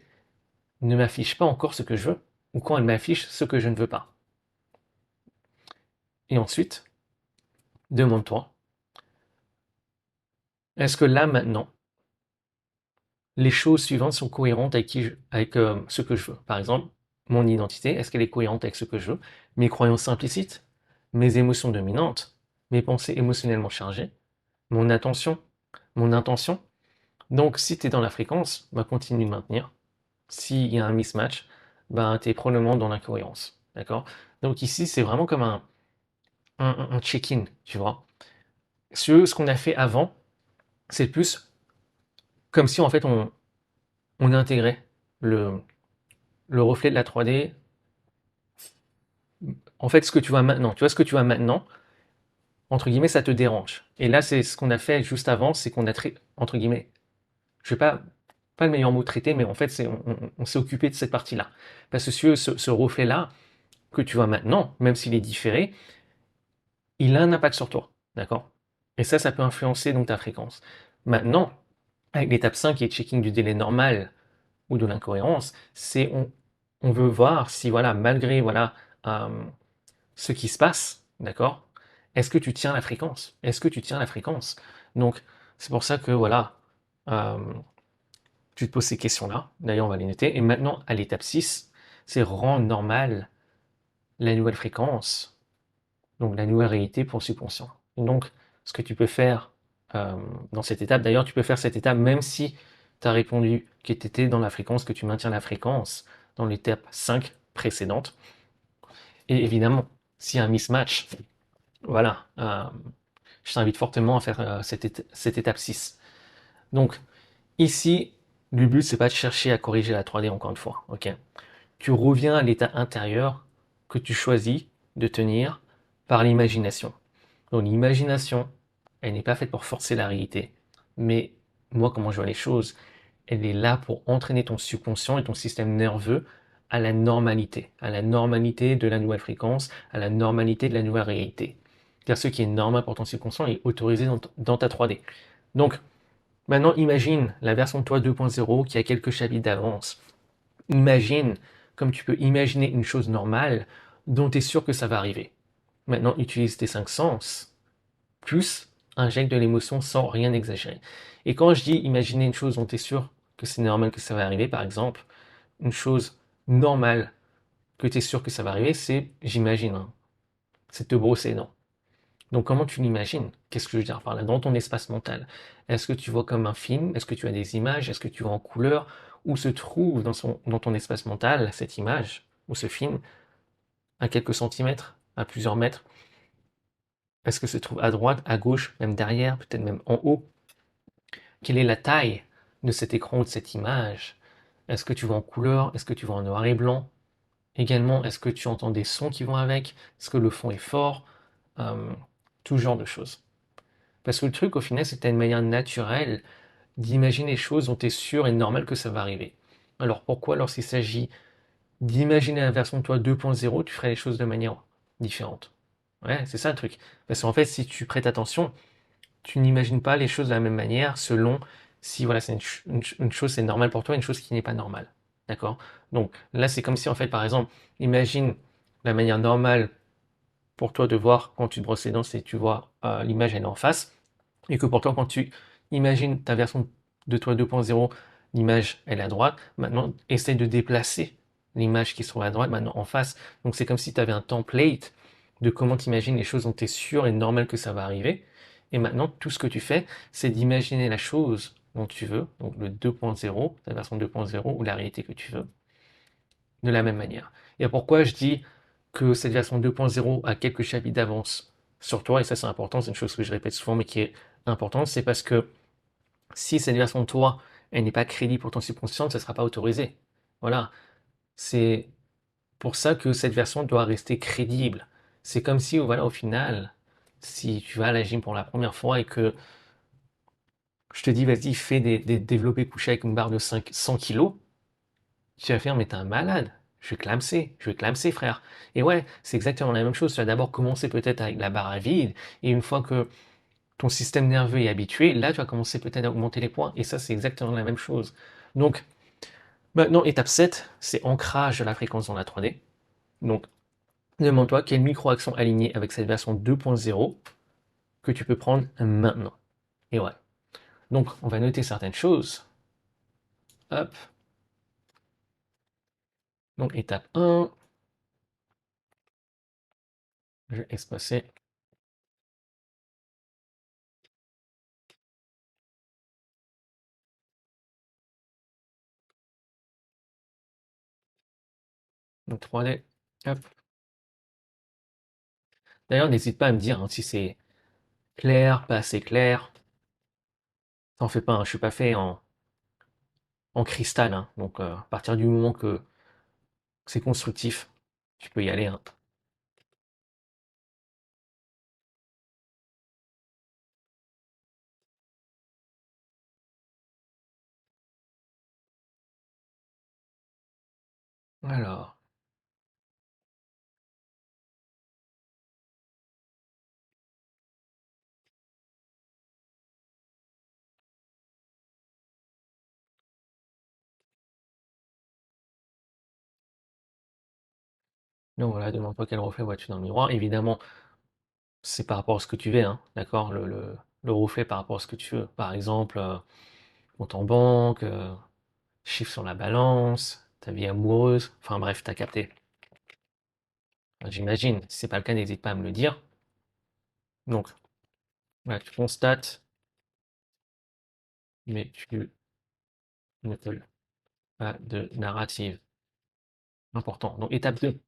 ne m'affiche pas encore ce que je veux, ou quand elle m'affiche ce que je ne veux pas. Et ensuite, demande-toi, est-ce que là maintenant, les choses suivantes sont cohérentes avec ce que je veux? Par exemple, mon identité, est-ce qu'elle est cohérente avec ce que je veux? Mes croyances implicites, mes émotions dominantes, mes pensées émotionnellement chargées, mon attention, mon intention. Donc, si tu es dans la fréquence, bah, continue de maintenir. S'il y a un mismatch, bah, tu es probablement dans l'incohérence. D'accord? Donc ici, c'est vraiment comme un check-in, tu vois. Ce qu'on a fait avant, c'est plus comme si en fait on intégrait le, le reflet de la 3D. En fait, ce que tu vois maintenant, tu vois ce que tu vois maintenant, entre guillemets, ça te dérange. Et là, c'est ce qu'on a fait juste avant, c'est qu'on a entre guillemets, je vais pas le meilleur mot traité, mais en fait, on s'est occupé de cette partie-là. Parce que ce reflet-là, que tu vois maintenant, même s'il est différé, il a un impact sur toi. D'accord? Et ça peut influencer donc ta fréquence. Maintenant, avec l'étape 5 qui est checking du délai normal ou de l'incohérence, c'est on veut voir si, voilà, malgré voilà, euh, ce qui se passe, d'accord, est-ce que tu tiens la fréquence? Est-ce que tu tiens la fréquence? Donc, c'est pour ça que, voilà, euh, tu te poses ces questions-là. D'ailleurs, on va les noter. Et maintenant, à l'étape 6, c'est rendre normal la nouvelle fréquence, donc la nouvelle réalité pour le subconscient. Et donc, ce que tu peux faire euh, dans cette étape, d'ailleurs, tu peux faire cette étape même si tu as répondu que tu étais dans la fréquence, que tu maintiens la fréquence dans l'étape 5 précédente. Et évidemment, s'il y a un mismatch, voilà, je t'invite fortement à faire cette étape 6. Donc, ici, le but, c'est pas de chercher à corriger la 3D encore une fois. Ok, tu reviens à l'état intérieur que tu choisis de tenir par l'imagination. Donc l'imagination, elle n'est pas faite pour forcer la réalité. Mais moi, comment je vois les choses, elle est là pour entraîner ton subconscient et ton système nerveux à la normalité de la nouvelle fréquence, à la normalité de la nouvelle réalité. Car ce qui est normal pour ton subconscient est autorisé dans ta 3D. Donc, maintenant, imagine la version de toi 2.0 qui a quelques chapitres d'avance. Imagine comme tu peux imaginer une chose normale dont tu es sûr que ça va arriver. Maintenant, utilise tes 5 sens plus injecte de l'émotion sans rien exagérer. Et quand je dis imaginer une chose dont tu es sûr que c'est normal que ça va arriver, par exemple, une chose normale que tu es sûr que ça va arriver, c'est j'imagine, hein, c'est te brosser les dents. Donc comment tu l'imagines? Qu'est-ce que je veux dire par là? Dans ton espace mental. Est-ce que tu vois comme un film? Est-ce que tu as des images? Est-ce que tu vois en couleur? Où se trouve dans ton espace mental cette image ou ce film à quelques centimètres, à plusieurs mètres? Est-ce que se trouve à droite, à gauche, même derrière, peut-être même en haut? Quelle est la taille de cet écran ou de cette image? Est-ce que tu vois en couleur? Est-ce que tu vois en noir et blanc? Également, est-ce que tu entends des sons qui vont avec? Est-ce que le fond est fort? Euh, Tout genre de choses. Parce que le truc, au final, c'est que tu as une manière naturelle d'imaginer les choses dont tu es sûr et normal que ça va arriver. Alors pourquoi, lorsqu'il s'agit d'imaginer la version de toi 2.0, tu ferais les choses de manière différente? Ouais, c'est ça le truc. Parce qu'en fait, si tu prêtes attention, tu n'imagines pas les choses de la même manière selon si voilà, c'est une chose c'est normal pour toi, une chose qui n'est pas normale. D'accord? Donc là, c'est comme si en fait, par exemple, imagine la manière normale pour toi de voir quand tu te brosses les dents, c'est tu vois l'image elle est en face, et que pourtant quand tu imagines ta version de toi 2.0, l'image elle est à droite, maintenant essaye de déplacer l'image qui se trouve à droite maintenant en face. Donc c'est comme si tu avais un template de comment tu imagines les choses dont tu es sûr et normal que ça va arriver. Et maintenant, tout ce que tu fais, c'est d'imaginer la chose dont tu veux, donc le 2.0, la version 2.0 ou la réalité que tu veux, de la même manière. Et pourquoi je dis que cette version 2.0 a quelques chapitres d'avance sur toi, et ça c'est important, c'est une chose que je répète souvent mais qui est importante, c'est parce que si cette version de toi, elle n'est pas crédible pour ton subconscient, ça ne sera pas autorisé. Voilà, c'est pour ça que cette version doit rester crédible. C'est comme si, voilà, au final, si tu vas à la gym pour la première fois et que je te dis, vas-y, fais des développés couchés avec une barre de 100 kilos, tu vas faire, mais t'es un malade. Je vais clamser, frère. Et ouais, c'est exactement la même chose. Tu vas d'abord commencer peut-être avec la barre à vide, et une fois que ton système nerveux est habitué, là, tu vas commencer peut-être à augmenter les points. Et ça, c'est exactement la même chose. Donc, maintenant, étape 7, c'est ancrage de la fréquence dans la 3D. Donc, demande-toi quelle micro-action alignée avec cette version 2.0 que tu peux prendre maintenant. Et ouais. Donc, on va noter certaines choses. Hop. Donc, étape 1, je vais espacer. Donc, 3D. Hop. D'ailleurs, n'hésite pas à me dire hein, si c'est clair, pas assez clair. T'en fais pas, hein, je suis pas fait en cristal. Hein. Donc, à partir du moment que c'est constructif, tu peux y aller. Hein. Alors, donc voilà, demande-toi quel reflet vois-tu dans le miroir. Évidemment, c'est par rapport à ce que tu veux, hein, d'accord le reflet par rapport à ce que tu veux. Par exemple, compte en banque, chiffre sur la balance, ta vie amoureuse, enfin bref, t'as capté. Enfin, j'imagine, si c'est pas le cas, n'hésite pas à me le dire. Donc, voilà, tu constates, mais tu ne colles pas de narrative. Important. Donc, étape 2.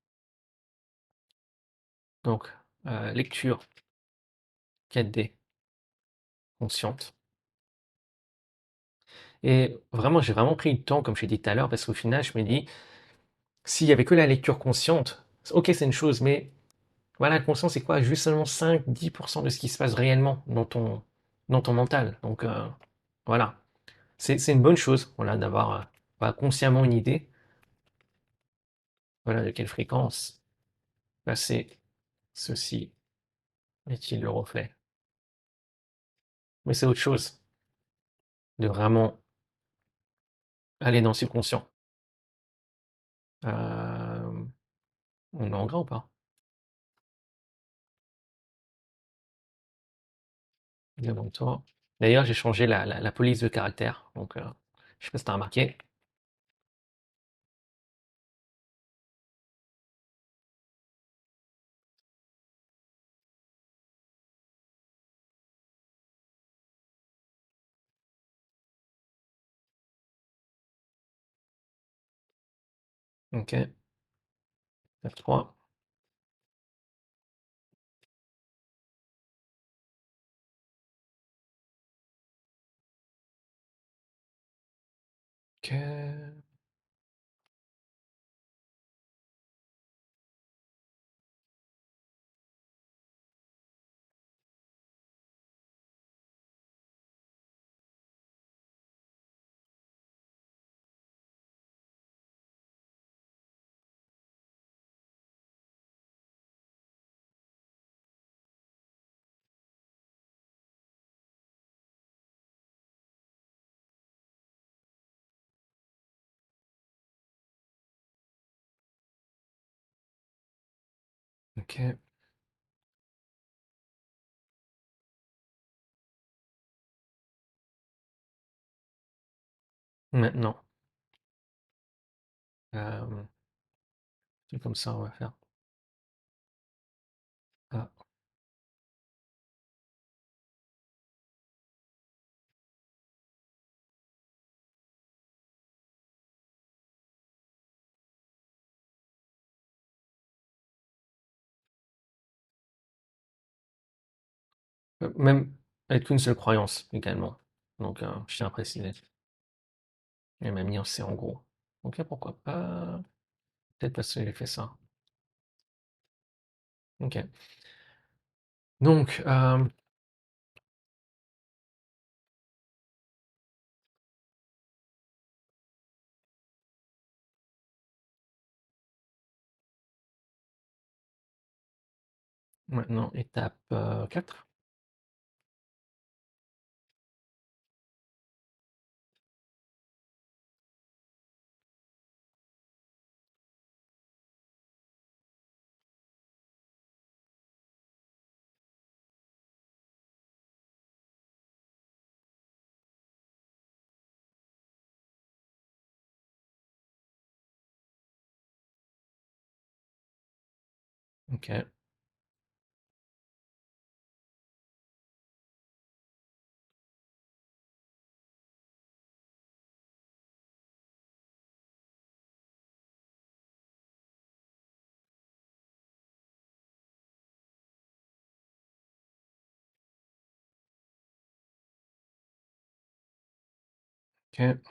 Donc, lecture 4D consciente. Et vraiment, j'ai vraiment pris le temps, comme je t'ai dit tout à l'heure, parce qu'au final, je me dis, s'il y avait que la lecture consciente, ok, c'est une chose, mais voilà, la conscience, c'est quoi? Juste seulement 5-10% de ce qui se passe réellement dans ton mental. Donc, voilà. C'est une bonne chose, voilà, d'avoir bah, consciemment une idée, voilà, de quelle fréquence passer ceci est-il le reflet. Mais c'est autre chose, de vraiment aller dans le subconscient. Euh, on est en gras ou pas? Devant toi. D'ailleurs, j'ai changé la police de caractère, donc je sais pas si t'as remarqué. Ok, F3. Ok, ok. Maintenant, euh, c'est comme ça, on va faire. Ah, Même avec une seule croyance également. Donc, je tiens à préciser. Elle m'a mis en C en gros. Ok, pourquoi pas. Peut-être parce que j'ai fait ça. Ok. Donc, maintenant, étape 4. Ok. Ok.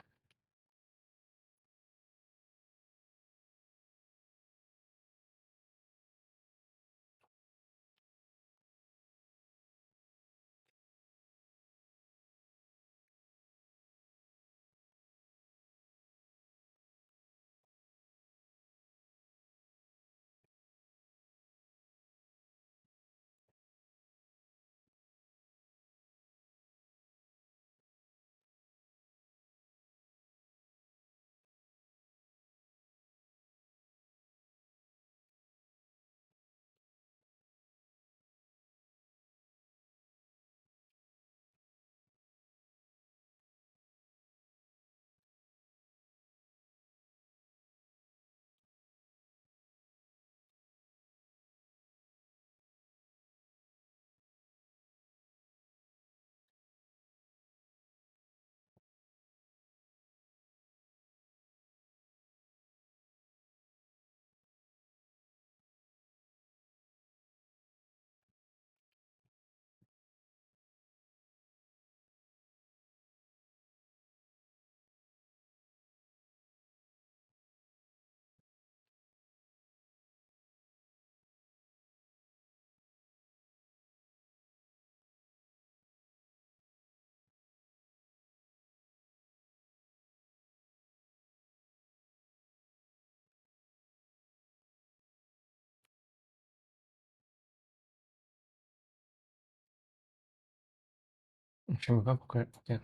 Je sais même pas pourquoi. Ok.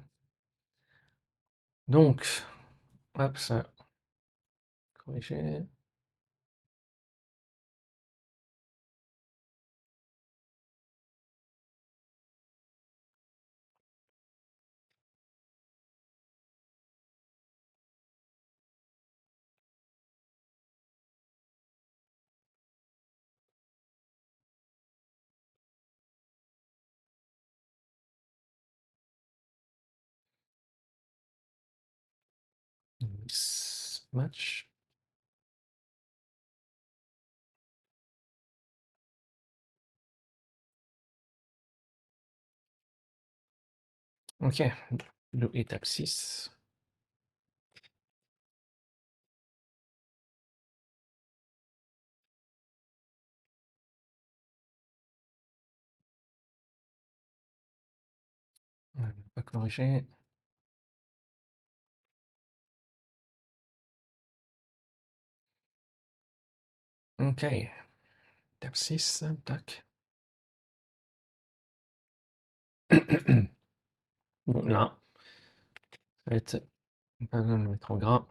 Donc, hop, ça, corriger. Match. Ok. Étape 6. Pas corriger. Ok. Étape 6. Tac. Bon, là, ça va être. Pas besoin de le mettre en gras.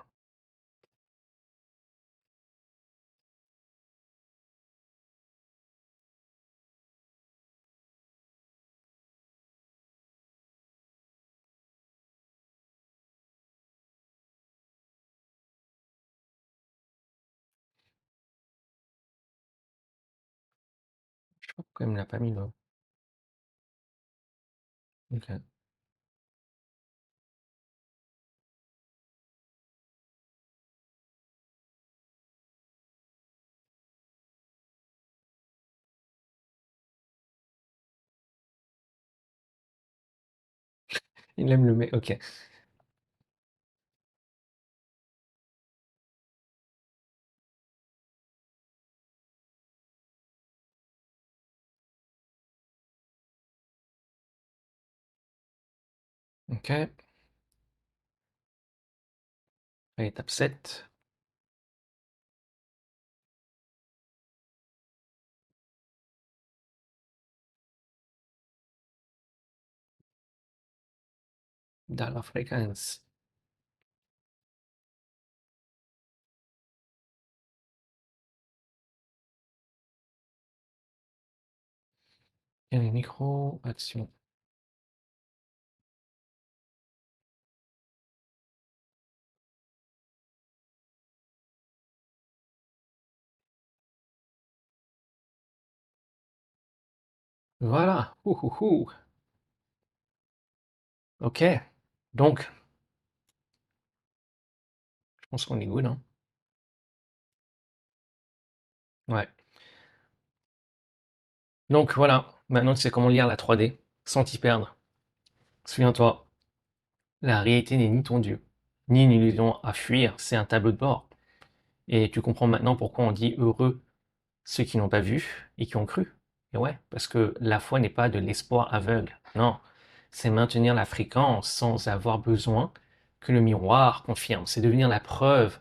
Je sais pas pourquoi il me l'a pas mis là. Ok. Il aime le mec, ok. Ok. Étape 7. Dalla frequenza. Et les micros, action. Voilà. Ouh, ouh, ouh. Ok. Donc, je pense qu'on est good, hein. Ouais. Donc voilà. Maintenant, tu sais comment lire la 3D sans t'y perdre. Souviens-toi, la réalité n'est ni ton Dieu, ni une illusion à fuir, c'est un tableau de bord. Et tu comprends maintenant pourquoi on dit heureux ceux qui n'ont pas vu et qui ont cru. Et ouais, parce que la foi n'est pas de l'espoir aveugle. Non, c'est maintenir la fréquence sans avoir besoin que le miroir confirme. C'est devenir la preuve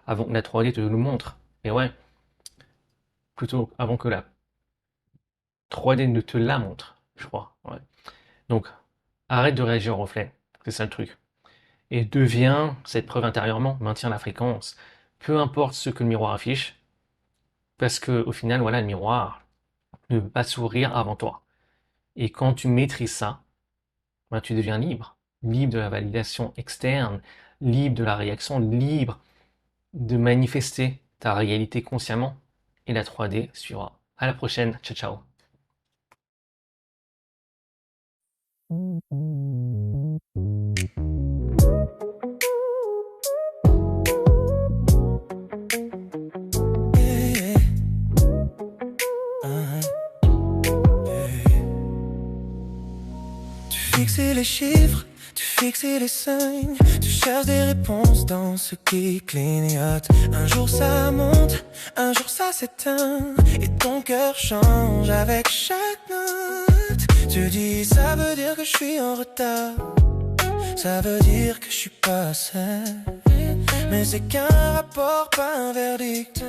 avant que la 3D te le montre. Et ouais, plutôt avant que la 3D ne te la montre, je crois. Ouais. Donc, arrête de réagir au reflet. C'est ça le truc. Et deviens cette preuve intérieurement, maintiens la fréquence. Peu importe ce que le miroir affiche, parce que au final, voilà, le miroir ne veut pas sourire avant toi. Et quand tu maîtrises ça, ben, tu deviens libre. Libre de la validation externe, libre de la réaction, libre de manifester ta réalité consciemment. Et la 3D suivra. À la prochaine. Ciao, ciao. Tu fixes les chiffres, tu fixes les signes, tu cherches des réponses dans ce qui clignote. Un jour ça monte, un jour ça s'éteint, et ton cœur change avec chaque note. Tu dis ça veut dire que je suis en retard, ça veut dire que je suis pas sage. Mais c'est qu'un rapport, pas un verdict,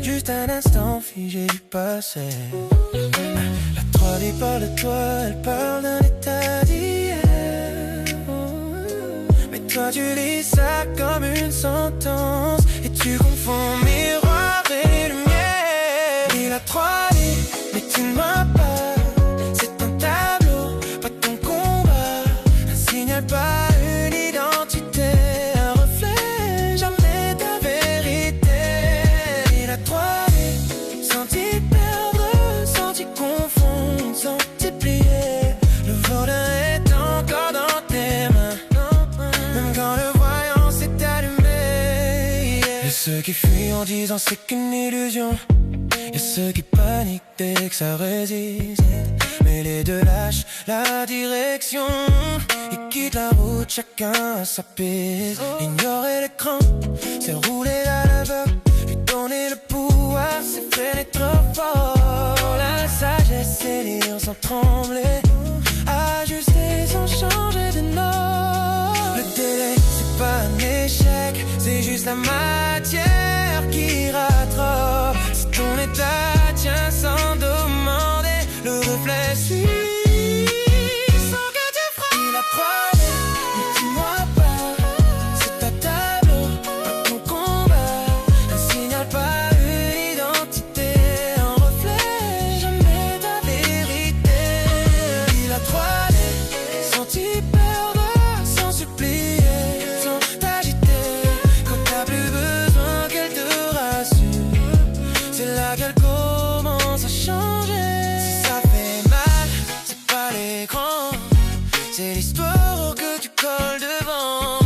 juste un instant figé du passé. La 3D parle de toi, elle parle d'un état d'hier. Mais toi tu lis ça comme une sentence, et tu confonds miroir et lumière. Et la 3D, mais tu ne m'as pas. C'est un tableau, pas ton combat. Un signal, pas une identité. Un reflet, jamais ta vérité. Et la 3D, sans t'y perdre, sans t'y confondre, sans t'y plier. Le voleur est encore dans tes mains, même quand le voyant s'est allumé. Et ceux qui fuient en disant c'est qu'une illusion, et ceux qui paniquent dès que ça résiste. Mais les deux lâchent la direction et quittent la route, chacun à sa piste. Ignorer l'écran, c'est rouler à l'aveugle. Lui donner le pouvoir, c'est freiner trop fort. La sagesse, c'est lire sans trembler, ajuster sans changer de note. Le délai, c'est pas un échec, c'est juste la matière qui rattrape. Si ton état tient sans demander, le reflet suit sans que tu frappes. La 3D, mais tu vois pas, c'est ta tableau, pas ton combat. Un signal, pas une identité. Un reflet, jamais ta vérité. Et la 3D, sans t'y perdre, sans supplier, sans t'agiter. Quand t'as plus besoin qu'elle te rassure, c'est là qu'elle commence à changer. Si ça fait mal, c'est pas l'écran, c'est l'histoire que tu colles devant.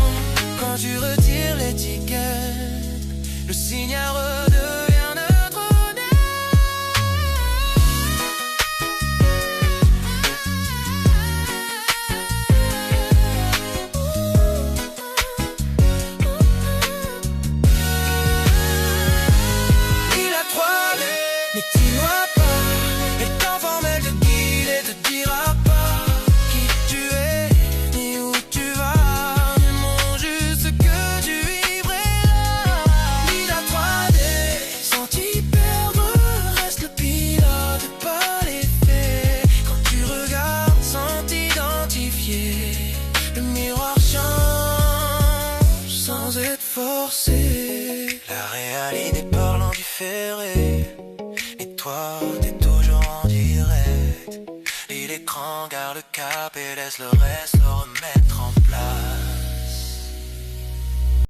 Quand tu retires l'étiquette, le signal redevient neutre net. Toi, t'es toujours en direct. Lis l'écran, garde le cap et laisse le reste le remettre en